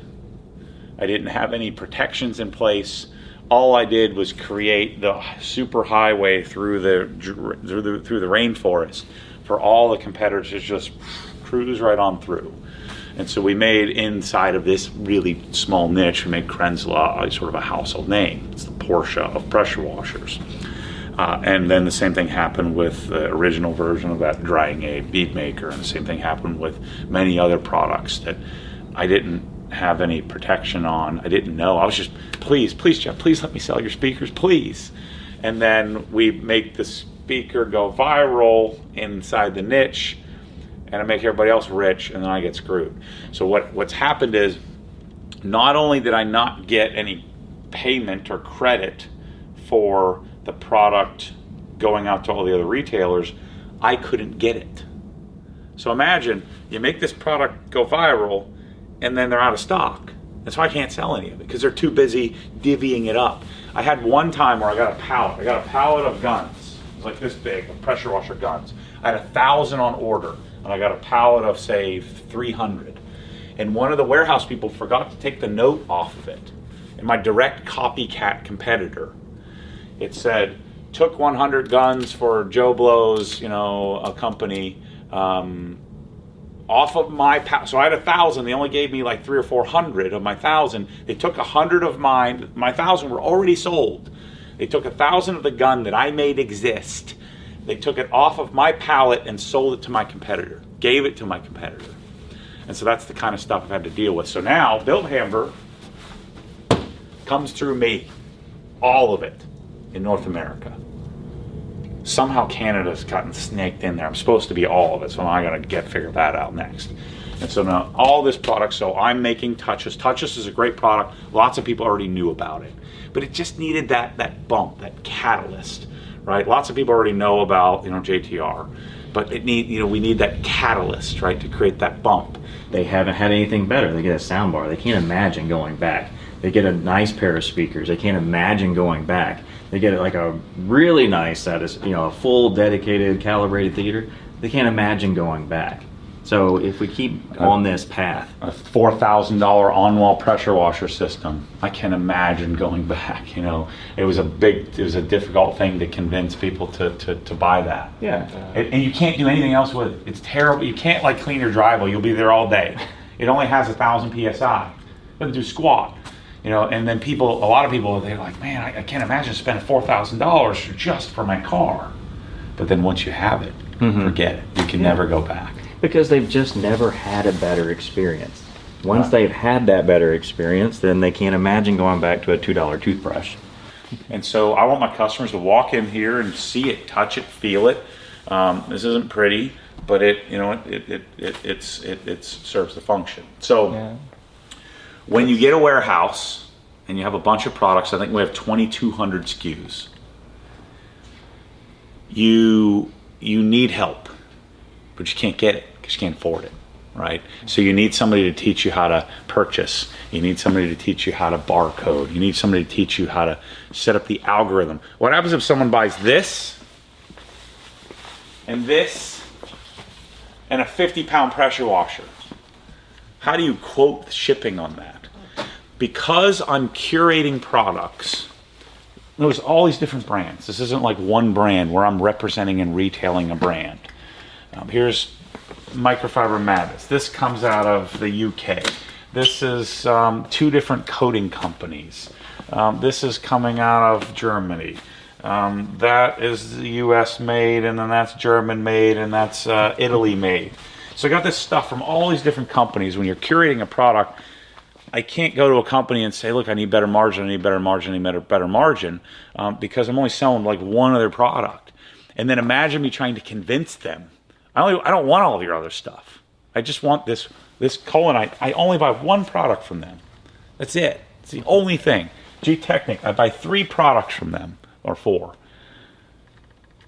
I didn't have any protections in place. All I did was create the super highway through the rainforest for all the competitors to just cruise right on through. And so we made, inside of this really small niche, we made Krenzla sort of a household name. It's the Porsche of pressure washers. And then the same thing happened with the original version of that drying aid bead maker, and the same thing happened with many other products that I didn't have any protection on. I didn't know. I was just, please, Jeff, please let me sell your speakers, please. And then we make the speaker go viral inside the niche, and I make everybody else rich, and then I get screwed. So what's happened is, not only did I not get any payment or credit for the product going out to all the other retailers, I couldn't get it. So imagine, you make this product go viral, and then they're out of stock. And so I can't sell any of it, because they're too busy divvying it up. I had one time where I got a pallet of guns. It was like this big, pressure washer guns. I had 1,000 on order, and I got a pallet of, say, 300. And one of the warehouse people forgot to take the note off of it. And my direct copycat competitor, it said, took 100 guns for Joe Blow's, a company, off of my so I had 1,000. They only gave me like 300 or 400 of my 1,000. They took 100 of mine. My 1,000 were already sold. They took 1,000 of the gun that I made exist. They took it off of my pallet and sold it to my competitor. Gave it to my competitor. And so that's the kind of stuff I've had to deal with. So now Build Hamburg comes through me, all of it in North America. Somehow Canada's gotten snaked in there. I'm supposed to be all of it, so I gotta figure that out next. And so now all this product, so I'm making Touches. Touches is a great product. Lots of people already knew about it, but it just needed that bump, that catalyst, right? Lots of people already know about, JTR, but we need that catalyst, right, to create that bump. They haven't had anything better. They get a sound bar. They can't imagine going back. They get a nice pair of speakers. They can't imagine going back. They get like a really nice set of, a full dedicated calibrated theater. They can't imagine going back. So if we keep on this path, a $4,000 on-wall pressure washer system, I can't imagine going back. It was a difficult thing to convince people to buy that. Yeah. And you can't do anything else with it. It's terrible. You can't clean your driveway. You'll be there all day. It only has 1,000 PSI. It doesn't do squat. And then a lot of people, they're like, man, I can't imagine spending $4,000 just for my car. But then once you have it, forget it. You can never go back. Because they've just never had a better experience. Once they've had that better experience, then they can't imagine going back to a $2 toothbrush. And so I want my customers to walk in here and see it, touch it, feel it. This isn't pretty, but it serves the function. So. When you get a warehouse and you have a bunch of products, I think we have 2,200 SKUs. You need help, but you can't get it because you can't afford it, right? So you need somebody to teach you how to purchase. You need somebody to teach you how to barcode. You need somebody to teach you how to set up the algorithm. What happens if someone buys this and a 50-pound pressure washer? How do you quote shipping on that? Because I'm curating products, there's all these different brands. This isn't like one brand where I'm representing and retailing a brand. Here's Microfiber Madness. This comes out of the UK. This is 2 different coating companies. This is coming out of Germany. That is the US made, and then that's German made, and that's Italy made. So I got this stuff from all these different companies. When you're curating a product, I can't go to a company and say, look, I need better margin, I need better margin, I need better margin, because I'm only selling like one other product. And then imagine me trying to convince them, I don't want all of your other stuff. I just want this Colonite. I only buy one product from them. That's it. It's the only thing. G-Technic, I buy 3 products from them, or 4.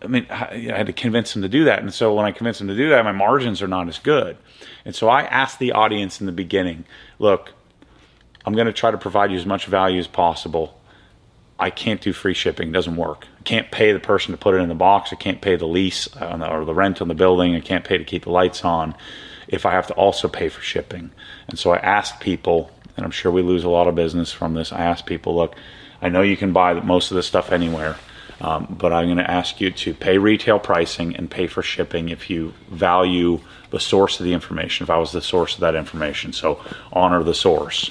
I mean, I had to convince them to do that. And so when I convinced them to do that, my margins are not as good. And so I asked the audience in the beginning, look, I'm going to try to provide you as much value as possible. I can't do free shipping. It doesn't work. I can't pay the person to put it in the box. I can't pay the lease or the rent on the building. I can't pay to keep the lights on if I have to also pay for shipping. And so I asked people, and I'm sure we lose a lot of business from this, I asked people, look, I know you can buy most of this stuff anywhere, but I'm going to ask you to pay retail pricing and pay for shipping if you value the source of the information, if I was the source of that information. So honor the source.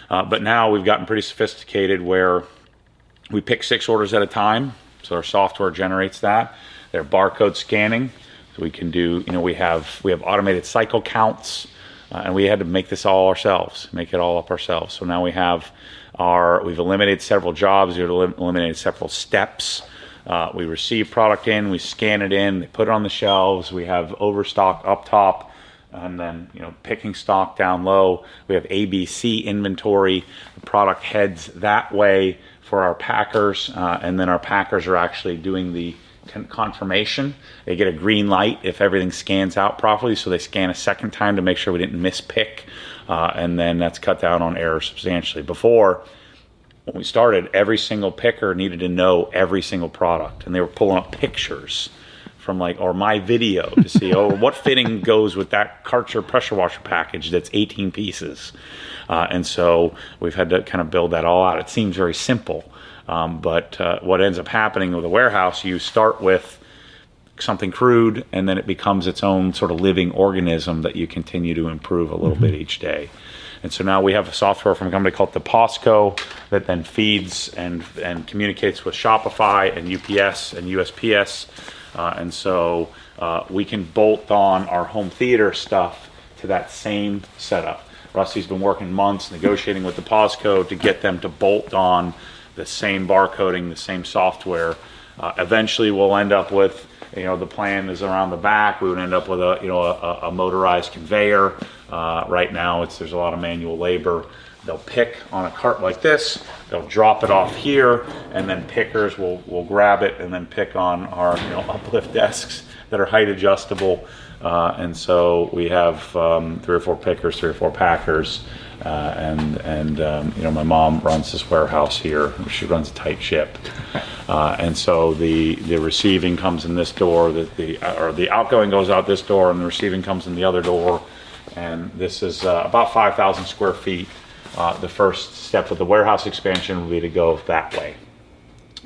But now we've gotten pretty sophisticated where we pick 6 orders at a time. So our software generates that. They're barcode scanning. So we can do, we have automated cycle counts, and we had to make this all ourselves, make it all up ourselves. So now we've eliminated several jobs. We've eliminated several steps. We receive product in, we scan it in, they put it on the shelves. We have overstock up top, and then picking stock down low. We have ABC inventory. The product heads that way for our packers, and then our packers are actually doing the confirmation. They get a green light if everything scans out properly, so they scan a second time to make sure we didn't mispick, and then that's cut down on error substantially. Before, when we started, every single picker needed to know every single product, and they were pulling up pictures from like, or my video to see, oh, what fitting goes with that Karcher pressure washer package that's 18 pieces. And so we've had to kind of build that all out. It seems very simple, but what ends up happening with a warehouse, you start with something crude, and then it becomes its own sort of living organism that you continue to improve a little bit each day. And so now we have a software from a company called the POSCO that then feeds and communicates with Shopify and UPS and USPS. And so we can bolt on our home theater stuff to that same setup. Rusty's been working months negotiating with the POSCO to get them to bolt on the same barcoding, the same software. Eventually we'll end up with, the plan is around the back. We would end up with a motorized conveyor. Right now there's a lot of manual labor. They'll pick on a cart like this, they'll drop it off here, and then pickers will grab it and then pick on our uplift desks that are height adjustable. And so we have 3 or 4 pickers, 3 or 4 packers, and my mom runs this warehouse here. She runs a tight ship, and so the receiving comes in this door, the outgoing goes out this door, and the receiving comes in the other door. And this is about 5,000 square feet. The first step of the warehouse expansion will be to go that way.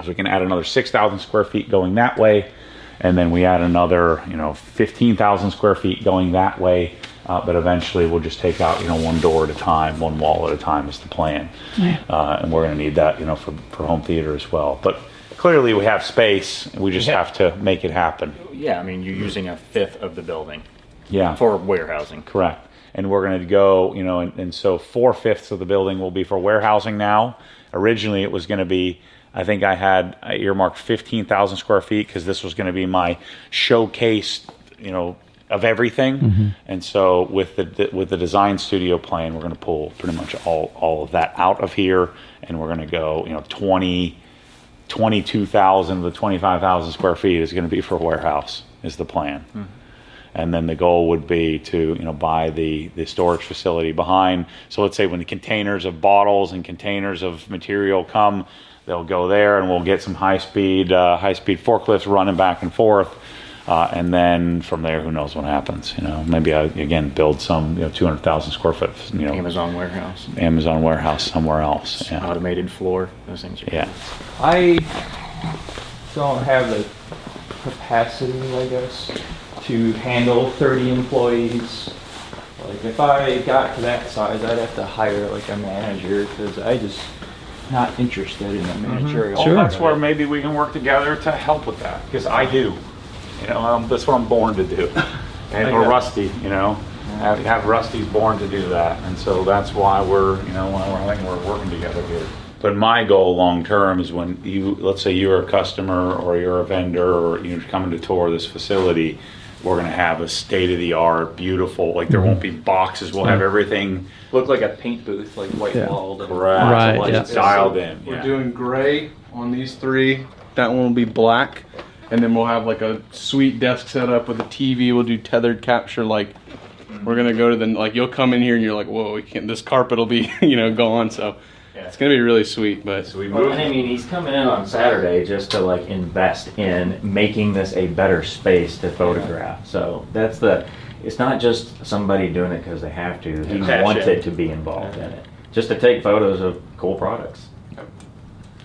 So we can add another 6,000 square feet going that way, and then we add another 15,000 square feet going that way. But eventually we'll just take out one door at a time, one wall at a time is the plan. And we're going to need that for home theater as well. But clearly we have space. We just have to make it happen. Yeah, I mean, you're using 1/5 of the building. Yeah. For warehousing. Correct. And we're going to go, and so 4/5 of the building will be for warehousing now. Originally it was going to be, I think I earmarked 15,000 square feet because this was going to be my showcase, of everything. Mm-hmm. And so with the design studio plan, we're going to pull pretty much all of that out of here, and we're going to go, 22,000 to 25,000 square feet is going to be for a warehouse is the plan. Mm-hmm. And then the goal would be to, buy the storage facility behind. So let's say when the containers of bottles and containers of material come, they'll go there, and we'll get some high-speed forklifts running back and forth. And then from there, who knows what happens? Maybe I again build some 200,000 square foot Amazon warehouse somewhere else. Yeah. Automated floor. Those things are yeah. I don't have the capacity, I guess, to handle 30 employees. Like if I got to that size, I'd have to hire like a manager because I just not interested in the managerial. Sure. That's where maybe we can work together to help with that, because I do. That's what I'm born to do. And or Rusty, have Rusty's born to do that, and so that's why we're working together here. But my goal long term is when let's say you're a customer or you're a vendor or you're coming to tour this facility, we're going to have a state-of-the-art, beautiful, like there won't be boxes, we'll have everything. Look like a paint booth, like white walled. And right, yeah. Dialed in. We're doing gray on these 3. That one will be black. And then we'll have like a sweet desk set up with a TV. We'll do tethered capture. Like we're going to go to you'll come in here and you're like, whoa, we can't, this carpet will be, gone. So it's going to be really sweet. But he's coming in on Saturday just to invest in making this a better space to photograph. So it's not just somebody doing it because they have to. He wants it to be involved in it. Just to take photos of cool products.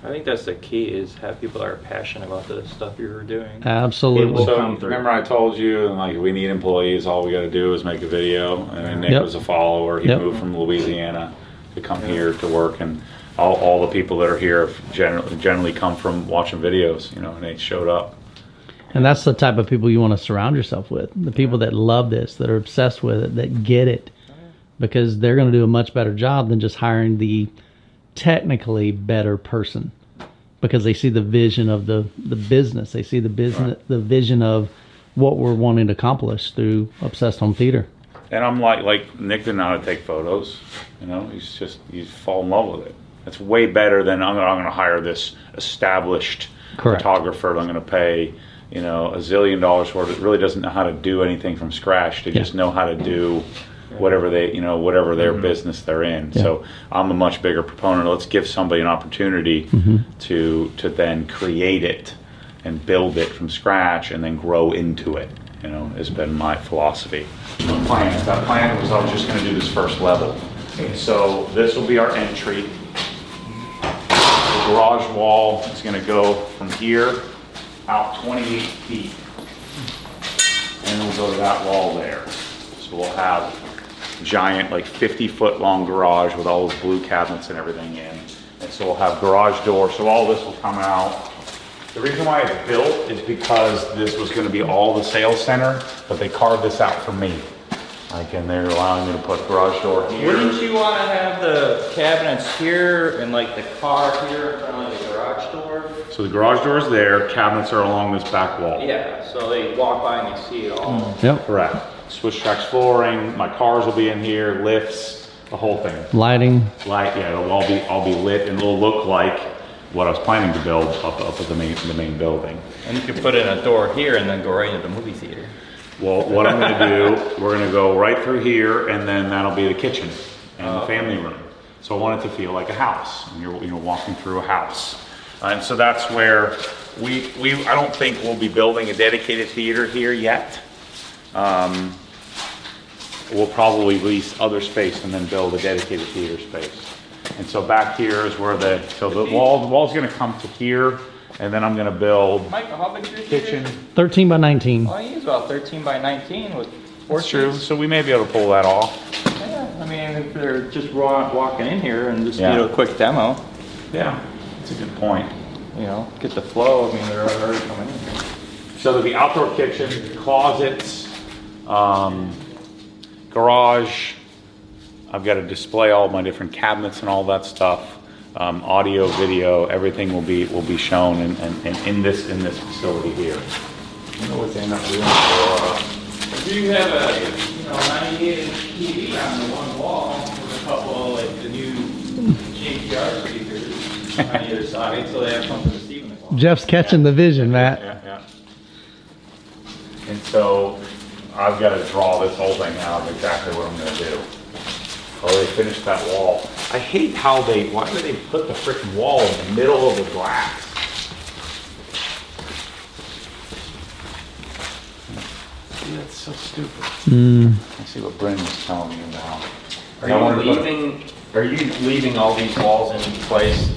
I think that's the key, is have people that are passionate about the stuff you're doing. Absolutely. So remember I told you, we need employees, all we got to do is make a video. And Nick was a follower. He moved from Louisiana to come here to work, and all the people that are here generally come from watching videos, and they showed up. And that's the type of people you want to surround yourself with. The people that love this, that are obsessed with it, that get it. Because they're going to do a much better job than just hiring the technically better person, because they see the vision of the business. They see the business, the vision of what we're wanting to accomplish through Obsessed Home Theater. And I'm like Nick didn't know how to take photos. He's fall in love with it. It's way better than I'm going to hire this established photographer that I'm going to pay $1 zillion for it. It really doesn't know how to do anything from scratch. To just know how to do whatever they, whatever their business they're in. So I'm a much bigger proponent. Let's give somebody an opportunity to then create it and build it from scratch and then grow into it. Has been my philosophy. That plan was I was just going to do this first level. So this will be our entry. The garage wall is going to go from here out 28 feet. And then we'll go to that wall there. So we'll have a giant, like 50-foot long garage with all those blue cabinets and everything in. And so we'll have garage doors. So all this will come out. The reason why it's built is because this was going to be all the sales center, but they carved this out for me. And they're allowing me to put garage door here. Wouldn't you want to have the cabinets here and like the car here in front of the garage door? So the garage door is there, cabinets are along this back wall. Yeah, so they walk by and they see it all. Yep. Correct. Switch tracks flooring, my cars will be in here, lifts, the whole thing. Lighting. It'll all be lit, and it'll look like what I was planning to build up at the main building. And you could put in a door here and then go right into the movie theater. Well, what I'm going to do, we're going to go right through here, and then that'll be the kitchen and the family room. So I want it to feel like a house, and you're walking through a house. And so that's where I don't think we'll be building a dedicated theater here yet. We'll probably lease other space and then build a dedicated theater space. And so back here is where the wall's going to come to here, and then I'm going to build Michael, how big is your kitchen. 13 by 19. Oh, you use about 13 by 19 with 4 That's true. seats. So we may be able to pull that off. Yeah, I mean, if they're just walking in here and just Yeah. do a quick demo, Yeah, that's a good point. get the flow. I mean, they're already coming in here. So there'll be outdoor kitchen, closets, garage. I've got to display all my different cabinets and all that stuff. Audio, video, everything will be shown in this facility here. I wonder what they end up doing for. If you have a 98-inch TV on the one wall with a couple of like the new JTR speakers on either side, so they have something to see when they walk. Jeff's catching the vision, Matt. Yeah. And so I've got to draw this whole thing out of exactly what I'm going to do. Oh, they finished that wall. I hate why do they put the freaking wall in the middle of the glass? See, that's so stupid. Let's see what Brendan's telling me about. Are you leaving all these walls in place?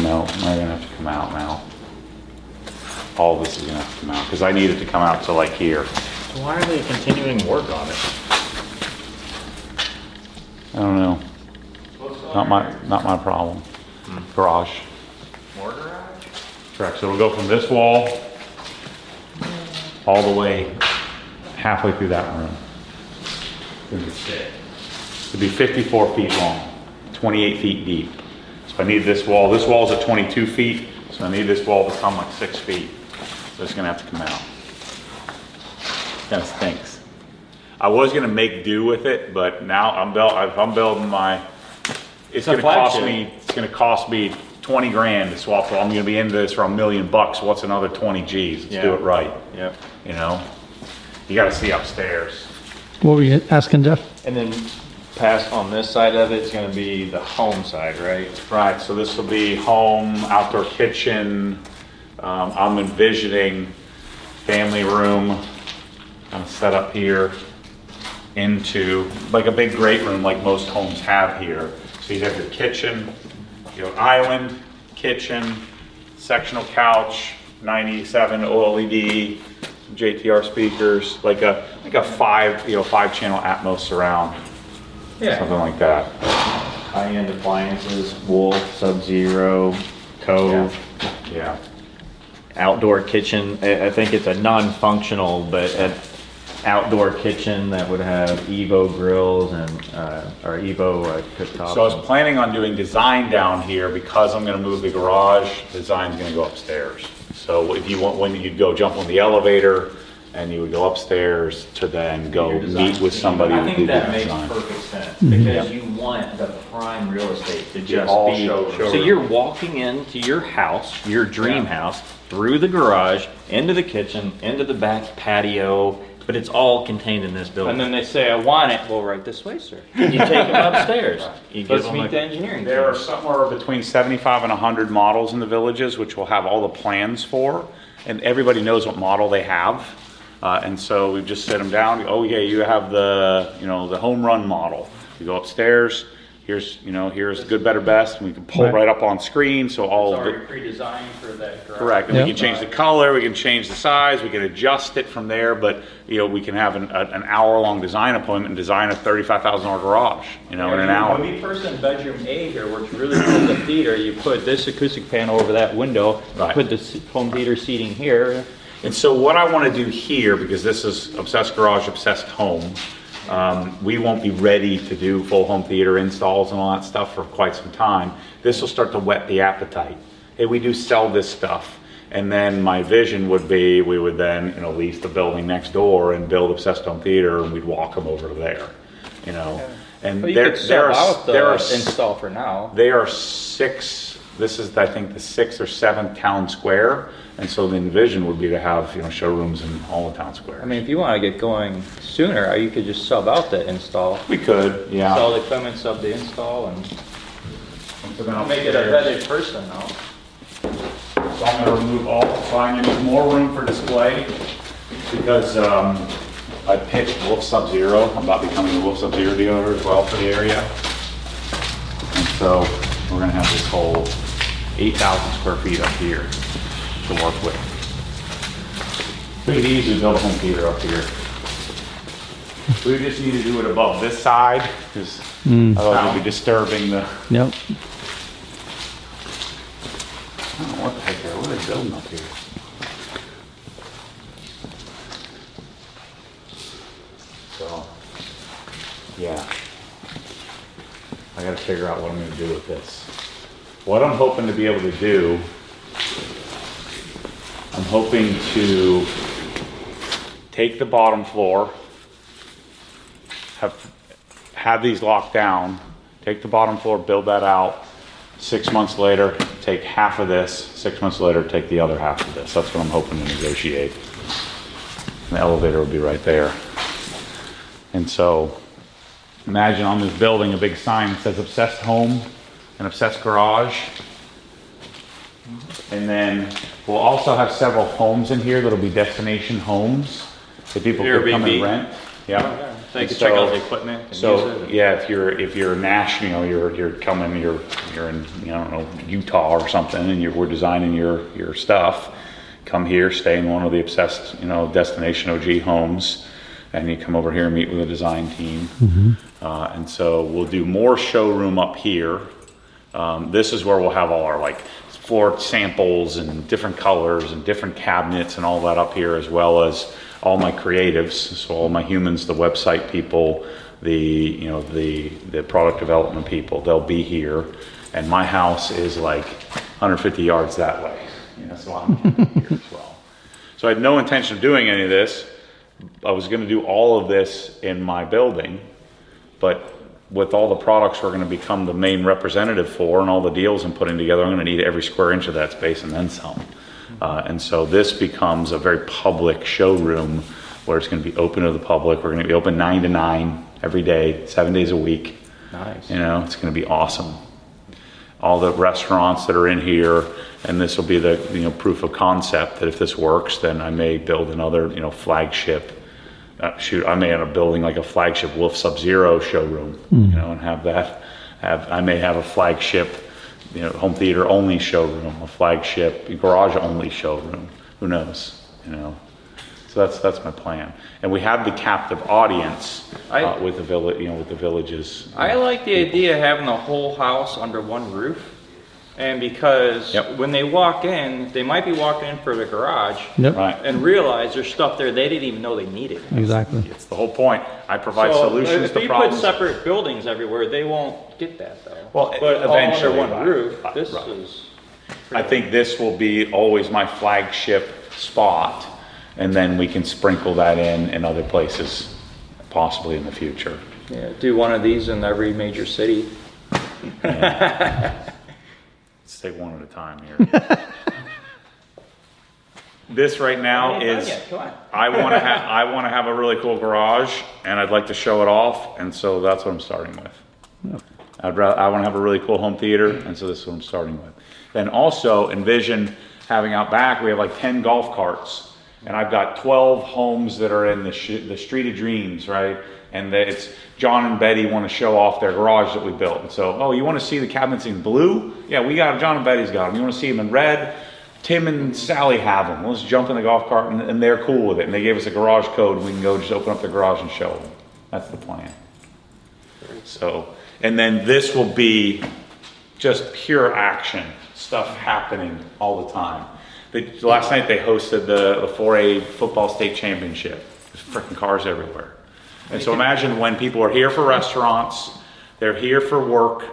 No, I'm going to have to come out now. All this is going to have to come out because I need it to come out to like here. So why are they continuing work on it? I don't know. Not my problem. Garage. More garage? Correct. So it'll go from this wall all the way halfway through that room. It'll be 54 feet long, 28 feet deep. So I need this wall. This wall's at 22 feet, so I need this wall to come like 6 feet. So it's gonna have to come out. Kind of stinks. I was gonna make do with it, but now I'm building my. It's gonna cost me 20 grand to swap. So I'm gonna be into this for $1 million. What's another 20 G's? Let's do it right. Yep. You got to see upstairs. What were you asking, Jeff? And then past on this side of it is going to be the home side, right? Right. So this will be home, outdoor kitchen. I'm envisioning family room kind of set up here into like a big great room like most homes have here. So you have your kitchen, island, kitchen, sectional couch, 97 OLED, JTR speakers, like a 5 channel Atmos surround, something like that. High-end appliances, Wolf, Sub-Zero, Cove. Yeah. Outdoor kitchen. I think it's a non-functional, but an outdoor kitchen that would have Evo grills and or Evo cooktops. So I was planning on doing design down here because I'm going to move the garage. Design's going to go upstairs. So if you want, when you'd go jump on the elevator and you would go upstairs to then go meet with somebody. I think that makes design. perfect sense because you want the prime real estate to just all be. showroom. So you're walking into your house, your dream house, through the garage, into the kitchen, into the back patio, But it's all contained in this building. And then they say, I want it. Well, right this way, sir. You take them upstairs. You give Let's them meet the engineering There are team. somewhere between 75 and 100 models in the villages, which we'll have all the plans for, and everybody knows what model they have. And so we just sit them down. Oh yeah, you have the, you know, the home run model. You go upstairs. Here's, you know, here's good, better, best, and we can pull right up on screen. So all It's of already it. pre-designed for that garage. Correct. And Yeah. we can change the color, we can change the size, we can adjust it from there. But you know, we can have an hour-long design appointment and design a $35,000 garage. You know, in an hour. When we first in bedroom A here, which really cool the theater, you put this acoustic panel over that window, Right. put the home theater seating here. And so what I want to do here, because this is Obsessed Garage, Obsessed Home, we won't be ready to do full home theater installs and all that stuff for quite some time. This will start to whet the appetite. Hey, we do sell this stuff. And then my vision would be, we would then, you know, lease the building next door and build Obsessed Home Theater, and we'd walk them over to there, you know. And But you there could sub out the are install for now. they are 6. This is, I think, the 6th or 7th town square, and so the vision would be to have, you know, showrooms in all the town squares. I mean, if you want to get going sooner, you could just sub out the install. we could, yeah. Sell the equipment, sub the install, and So then I'll make it a vetted person now. So I'm going to remove all. So I'm going to need more room for display because I pitched Wolf Sub-Zero. I'm about becoming a Wolf Sub-Zero dealer as well for the area, and so we're going to have this whole 8,000 square feet up here to work with. We could easily build a home theater up here. We just need to do it above this side because otherwise we'd be disturbing the. Yep. I don't know what the heck they're, what are they building up here? So, yeah. I gotta figure out what I'm gonna do with this. What I'm hoping to be able to do, I'm hoping to take the bottom floor, have these locked down, take the bottom floor, build that out. 6 months later, take half of this. 6 months later, take the other half of this. That's what I'm hoping to negotiate. And the elevator will be right there. And so, imagine on this building a big sign that says Obsessed Home and Obsessed Garage. And then we'll also have several homes in here that'll be destination homes that people could come and Airbnb. rent. Yeah. So you And can check out so- the equipment and use So it. yeah, if you're national, you're coming, you're in, you know, I don't know, Utah or something, and we're designing your stuff. Come here, stay in one of the Obsessed, you know, destination OG homes, and you come over here and meet with the design team. And so we'll do more showroom up here. This is where we'll have all our like floor samples and different colors and different cabinets and all that up here, as well as all my creatives, so all my humans, the website people, the product development people, they'll be here. And my house is like 150 yards that way, you know, so I'm here as well. So I had no intention of doing any of this. I was going to do all of this in my building, but with all the products we're going to become the main representative for and all the deals I'm putting together, I'm going to need every square inch of that space and then some. And so this becomes a very public showroom where it's going to be open to the public. We're going to be open 9 to 9 every day, 7 days a week. Nice. You know, it's going to be awesome. All the restaurants that are in here, and this will be the, you know, proof of concept that if this works, then I may build another, you know, flagship. I may end up building like a flagship Wolf Sub-Zero showroom, you know, and have that. I may have a flagship, you know, home theater only showroom, a flagship garage only showroom. Who knows, you know? So that's my plan. And we have the captive audience with the village, you know, with the villages. I like the idea of having the whole house under one roof. And because when they walk in, they might be walking in for the garage Yep. Right. and realize there's stuff there they didn't even know they needed. Exactly. It's the whole point. I provide solutions if to you problems. put separate buildings everywhere, they won't get that though. Well, but eventually, all under one right, roof, right, this right. is. I think this will be always my flagship spot, and then we can sprinkle that in other places, possibly in the future. Yeah, do one of these in every major city. Let's take one at a time here. This right now is, I want to have a really cool garage, and I'd like to show it off, and so that's what I'm starting with. I want to have a really cool home theater, and so this is what I'm starting with. Then also envision having out back, we have like 10 golf carts, and I've got 12 homes that are in the Street of Dreams, right? And it's John and Betty want to show off their garage that we built. And so, oh, you want to see the cabinets in blue? Yeah, we got them. John and Betty's got them. You want to see them in red? Tim and Sally have them. Let's jump in the golf cart, and they're cool with it. And they gave us a garage code, and we can go just open up the garage and show them. That's the plan. So, and then this will be just pure action, stuff happening all the time. Last night they hosted the 4A football state championship. There's freaking cars everywhere. And so imagine when people are here for restaurants, they're here for work.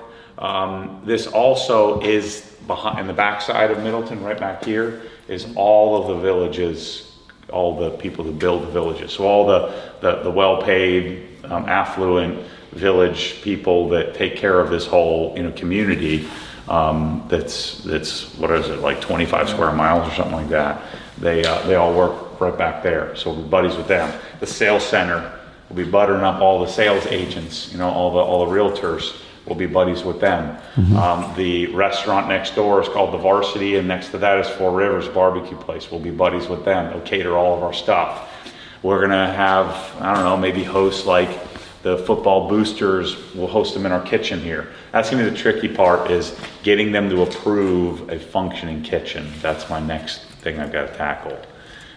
This also is behind, in the backside of Middleton, right back here, is all of the villages, all the people who build the villages. So all the well-paid, affluent village people that take care of this whole community. That's what is it, like 25 square miles or something like that. They all work right back there. So we'll be buddies with them. The sales center will be buttering up all the sales agents. All the realtors. We'll be buddies with them. The restaurant next door is called The Varsity, and next to that is Four Rivers Barbecue Place. We'll be buddies with them. They'll cater all of our stuff. We're gonna have, I don't know, maybe host like the football boosters. We'll host them in our kitchen here. That's gonna be the tricky part, is getting them to approve a functioning kitchen. That's my next thing I've got to tackle,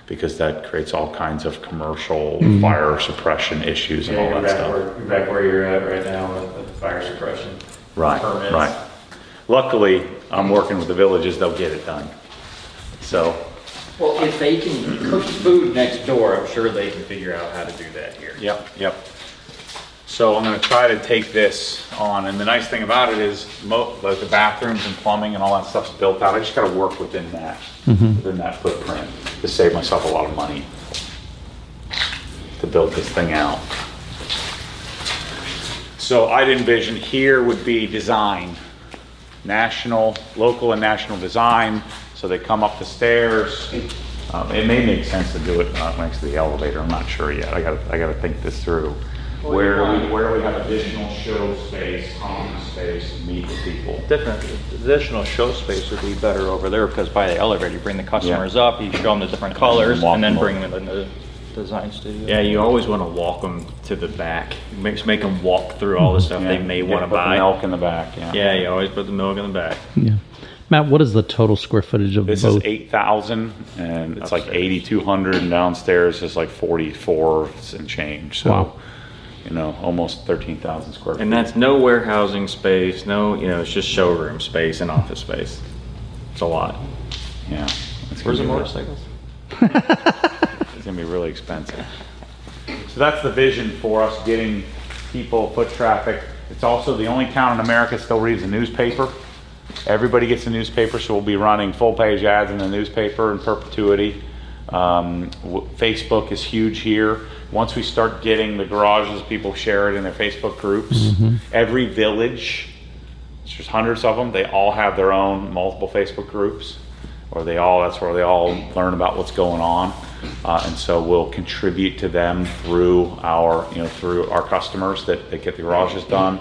because that creates all kinds of commercial fire suppression issues and all that stuff. You're back where you're at right now with the fire suppression. Right, permits. right. Luckily, I'm working with the villages, they'll get it done. So. Well, if they can cook food next door, I'm sure they can figure out how to do that here. Yep. So I'm gonna try to take this on, and the nice thing about it is like the bathrooms and plumbing and all that stuff's built out. I just gotta work within that, footprint to save myself a lot of money to build this thing out. So I'd envision here would be design, local and national design. So they come up the stairs. It may make sense to do it next to the elevator. I'm not sure yet. I gotta think this through. Where we have additional show space, common space, meet with people. Different additional show space would be better over there, because by the elevator, you bring the customers up, you show them the different colors, and then bring them in the design studio. Yeah, you always want to walk them to the back. Make them walk through all the stuff they may want to buy. Put the milk in the back. Yeah, you always put the milk in the back. Yeah. Matt, what is the total square footage of this? Both? Is 8,000, and it's like 8,200, and downstairs is like 44 and change. So. Wow. Almost 13,000 square feet. And that's no warehousing space, it's just showroom space and office space. It's a lot. Yeah. Where's the motorcycles? It's gonna be really expensive. So that's the vision for us, getting people, foot traffic. It's also the only town in America that still reads a newspaper. Everybody gets a newspaper, so we'll be running full page ads in the newspaper in perpetuity. Facebook is huge here. Once we start getting the garages, people share it in their Facebook groups. Every village, there's hundreds of them, they all have their own multiple Facebook groups, that's where they all learn about what's going on. And so we'll contribute to them through our customers that get the garages done.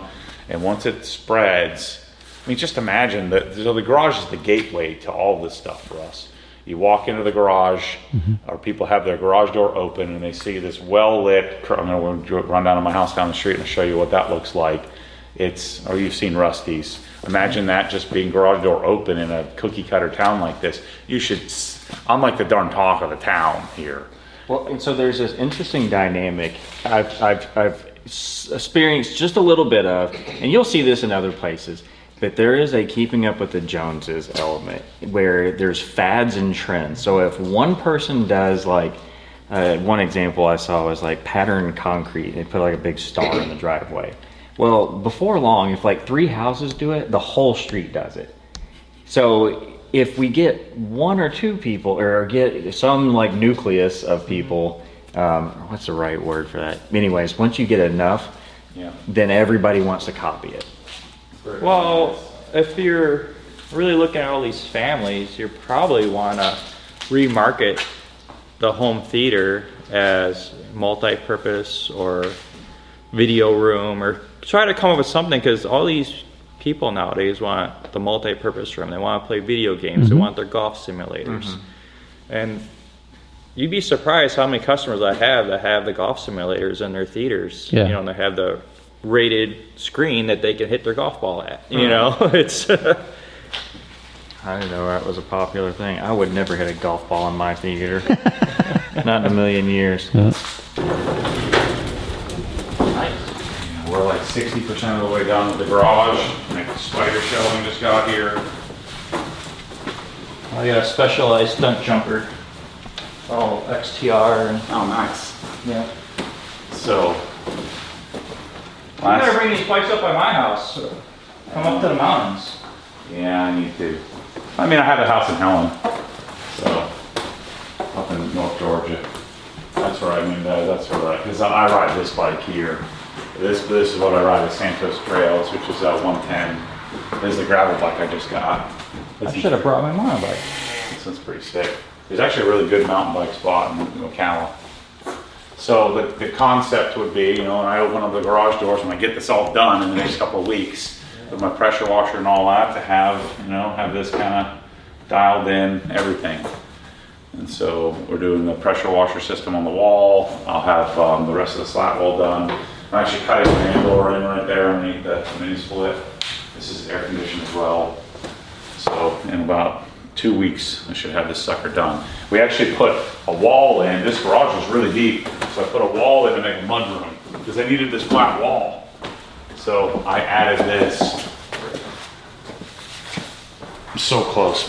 And once it spreads, just imagine that the garage is the gateway to all this stuff for us. You walk into the garage, or people have their garage door open, and they see this well-lit, I'm going to run down to my house down the street and show you what that looks like. Or you've seen Rusty's. Imagine that just being garage door open in a cookie cutter town like this. I'm like the darn talk of the town here. Well, and so there's this interesting dynamic I've experienced just a little bit of, and you'll see this in other places. But there is a keeping up with the Joneses element where there's fads and trends. So if one person does one example I saw was like pattern concrete, they put like a big star in the driveway. Well, before long, if like 3 houses do it, the whole street does it. So if we get 1 or 2 people, or get some like nucleus of people, what's the right word for that? Anyways, once you get enough, then everybody wants to copy it. Well, if you're really looking at all these families, you probably want to remarket the home theater as multi-purpose or video room, or try to come up with something, because all these people nowadays want the multi-purpose room. They want to play video games. They want their golf simulators. And you'd be surprised how many customers I have that have the golf simulators in their theaters. Yeah. You know, and they have the rated screen that they can hit their golf ball at. You know, it's... I didn't know that was a popular thing. I would never hit a golf ball in my theater. Not in a million years. Yeah. We're like 60% of the way done with the garage. Like the spider shelving just got here. I got a specialized stunt jumper. All XTR and... Oh, nice. Yeah. So, You better bring these bikes up by my house. Come up to the mountains. yeah, I need to. I mean, I have a house in Helen, so up in North Georgia. That's where I mean, that's where because I ride this bike here. This is what I ride at Santos Trails, which is 110. This is the gravel bike I just got. I should have brought my mountain bike. This one's pretty sick. There's actually a really good mountain bike spot in Ocala. So the concept would be, you know, when I open up the garage doors, when I get this all done in the next couple of weeks, with my pressure washer and all that, to have, you know, have this kind of dialed in, everything. And so we're doing the pressure washer system on the wall. I'll have the rest of the slat wall done. I'm actually cutting the main door in right there underneath the mini split. This is air conditioned as well. So in about 2 weeks, I should have this sucker done. We actually put a wall in. This garage was really deep, so I put a wall in to make a mudroom because I needed this flat wall. So I added this. I'm so close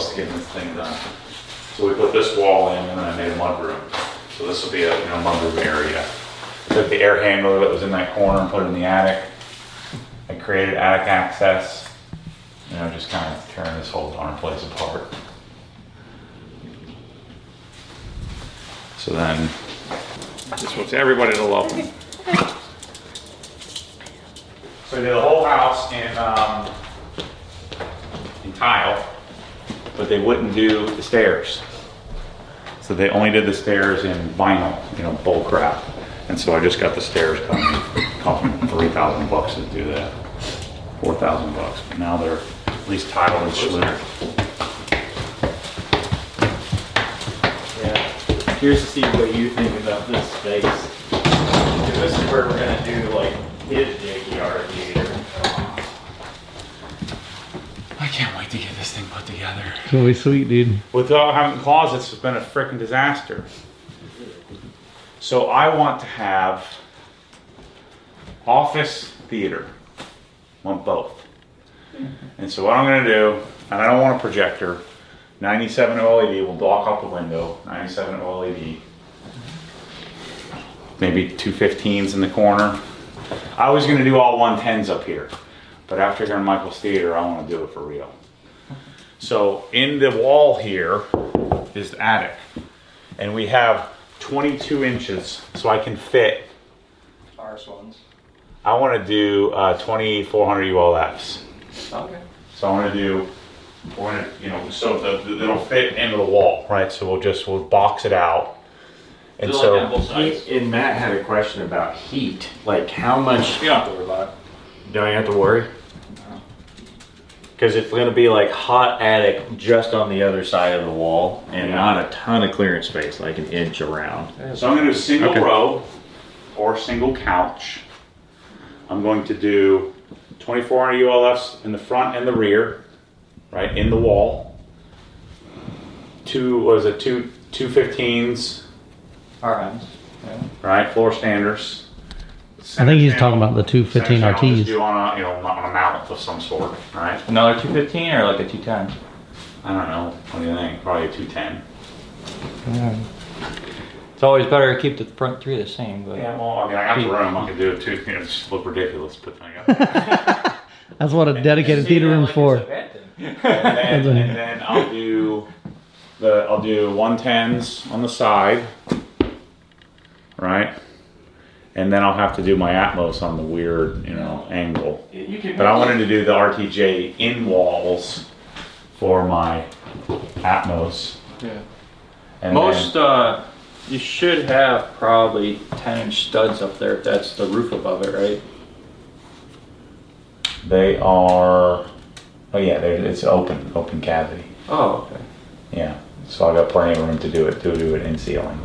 to getting this thing done. So we put this wall in, and then I made a mudroom. So this will be a mudroom area. I took the air handler that was in that corner and put it in the attic. I created attic access. You know, just kind of tearing this whole darn place apart. So then, just wants everybody to love me. So I did the whole house in tile, but they wouldn't do the stairs. So they only did the stairs in vinyl, you know, bull crap. And so I just got the stairs coming, costing $3,000 to do that, $4,000. But now they're at least tiled and slid. Yeah. Curious to see what you think about this space. Because this is where we're gonna do like his JGR theater. I can't wait to get this thing put together. It's gonna be sweet, dude. Without having closets, it's been a freaking disaster. So I want to have office theater. Want both. And so what I'm going to do, and I don't want a projector, 97 OLED will block out the window, 97 OLED. Maybe 215s in the corner. I was going to do all 110s up here, but after hearing Michael's theater, I want to do it for real. So in the wall here is the attic, and we have 22 inches, so I can fit. Ours ones. I want to do 2400 ULFs. Okay. So I want to do, we're gonna, you know, so it'll fit into the wall, right? So we'll box it out. And Is it so, like both sides? And Matt had a question about heat. Like how much, You don't have to worry about it. don't you have to worry? Because it's going to be like hot attic just on the other side of the wall and not a ton of clearance space, like an inch around. so I'm going to do single row or single couch. I'm going to do 2400 ULFs in the front and the rear, right, in the wall. Two 215s, RMs. Yeah. right, floor standers. I think he's talking about the 215 Center channel, just RTs. do on a, you know, on a mount of some sort, right? Another 215 or like a 210? I don't know. What do you think? Probably a 210. It's always better to keep the front three the same. But Yeah, well, I mean, I got the room. I can do it too. You know, just look ridiculous, but I got That's what a dedicated theater room's for. and then I'll do 110s on the side, right? And then I'll have to do my Atmos on the weird, you know, angle. But I wanted to do the RTJ in walls for my Atmos. Yeah. And Most, then, you should have probably 10-inch studs up there if that's the roof above it, right? they are, oh yeah, it's open cavity. Oh, okay. Yeah, so I got plenty of room to do it in ceiling.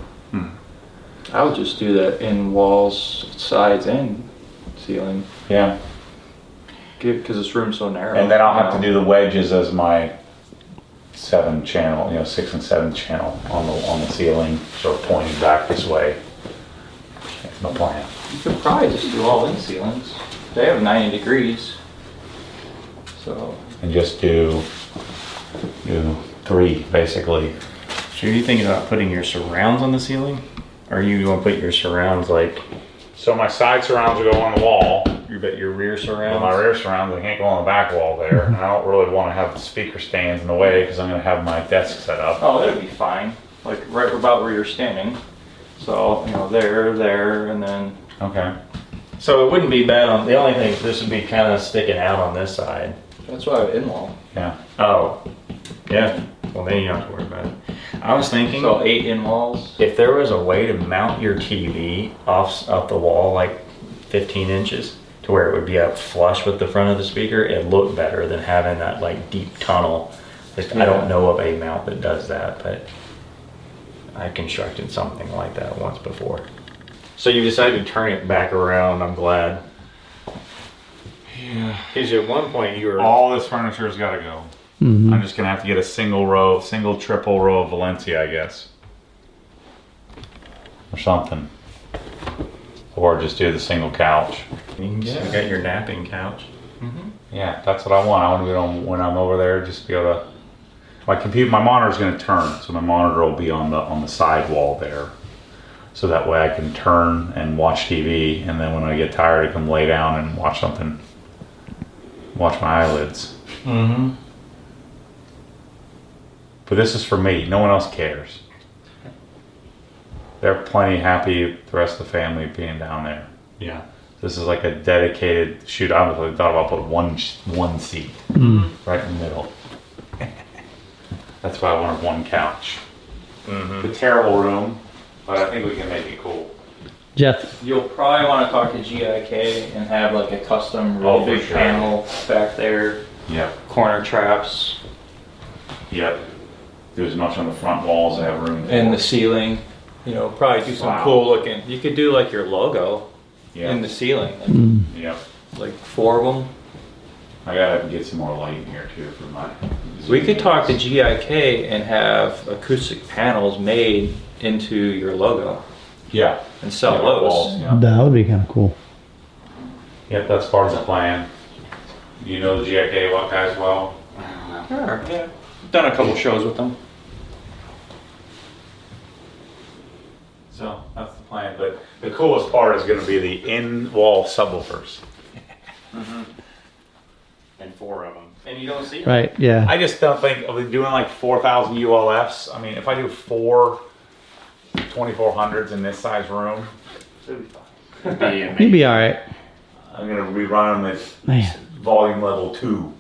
I would just do that in walls, sides, and ceiling. Yeah, Because this room's so narrow. and then I'll have to do the wedges as my 7 channel, 6 and 7 channel on the ceiling, sort of pointing back this way. That's my plan. You could probably just do all in ceilings. They have 90 degrees. So, And just do 3 basically. So are you thinking about putting your surrounds on the ceiling? Or are you going to put your surrounds like, So my side surrounds will go on the wall. you bet your rear But surrounds? my rear surrounds, I can't go on the back wall there. And I don't really want to have speaker stands in the way because I'm going to have my desk set up. oh, it'll be fine. Like right about where you're standing. So, there, and then. Okay. So it wouldn't be bad on, the only thing, this would be kind of sticking out on this side. That's why I have in-wall. Yeah. Oh, yeah. Well, then you don't have to worry about it. I was thinking, So 8 in-walls. if there was a way to mount your TV off the wall like 15 inches to where it would be up flush with the front of the speaker, it'd look better than having that like deep tunnel. I don't know of a mount that does that, but I constructed something like that once before. So you decided to turn it back around, I'm glad. Yeah. Because at one point you were... All this furniture's got to go. I'm just going to have to get a single, triple row of Valencia, I guess. Or something. Or just do the single couch. You got your napping couch. Yeah, that's what I want. I want to be able to, when I'm over there, just be able to. My monitor's going to turn, so my monitor will be on the side wall there, so that way I can turn and watch TV, and then when I get tired, I can lay down and watch something. Watch my eyelids. But this is for me. No one else cares. They're plenty happy. The rest of the family being down there. Yeah. This is like a dedicated shoot. I really thought about putting one seat right in the middle. That's why I wanted one couch. It's a terrible room, but I think we can make it cool. Jeff, You'll probably want to talk to GIK and have like a custom really for big sure. panel back there, Yep. corner traps, Yep. Do as much on the front walls as I have room for. and the ceiling. Probably do some Wow. cool looking. You could do like your logo Yep. in the ceiling, Yep. like 4 of them. I gotta get some more light in here too for my. We could talk to GIK and have acoustic panels made into your logo Yeah. and sell Yeah, those. walls, yeah. that would be kind of cool. Yep, that's part of the plan. You know the GIK guys well? Sure, yeah. Done a couple shows with them. So that's the plan. But the coolest part is going to be the in-wall subwoofers. And 4 of them. And you don't see them. Right, yeah. I just don't think of doing like 4,000 ULFs. I mean, if I do 4 2400s in this size room, You'd be all right. I'm going to be running with Man. volume level 2.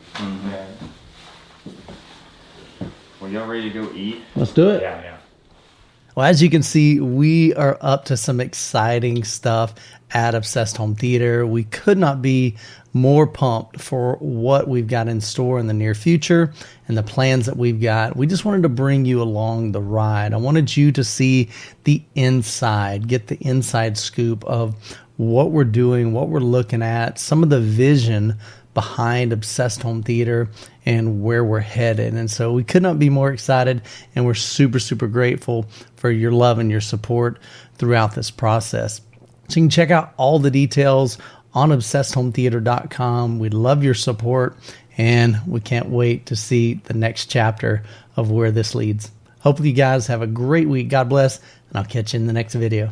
Well, y'all ready to go eat? Let's do it. Yeah. Well, as you can see, we are up to some exciting stuff at Obsessed Home Theater. We could not be more pumped for what we've got in store in the near future and the plans that we've got. We just wanted to bring you along the ride. I wanted you to see the inside, get the inside scoop of what we're doing, what we're looking at, some of the vision behind Obsessed Home Theater and where we're headed. And so we could not be more excited, and we're super, super grateful for your love and your support throughout this process. So you can check out all the details on obsessedhometheater.com. We love your support, and we can't wait to see the next chapter of where this leads. Hopefully you guys have a great week. God bless, and I'll catch you in the next video.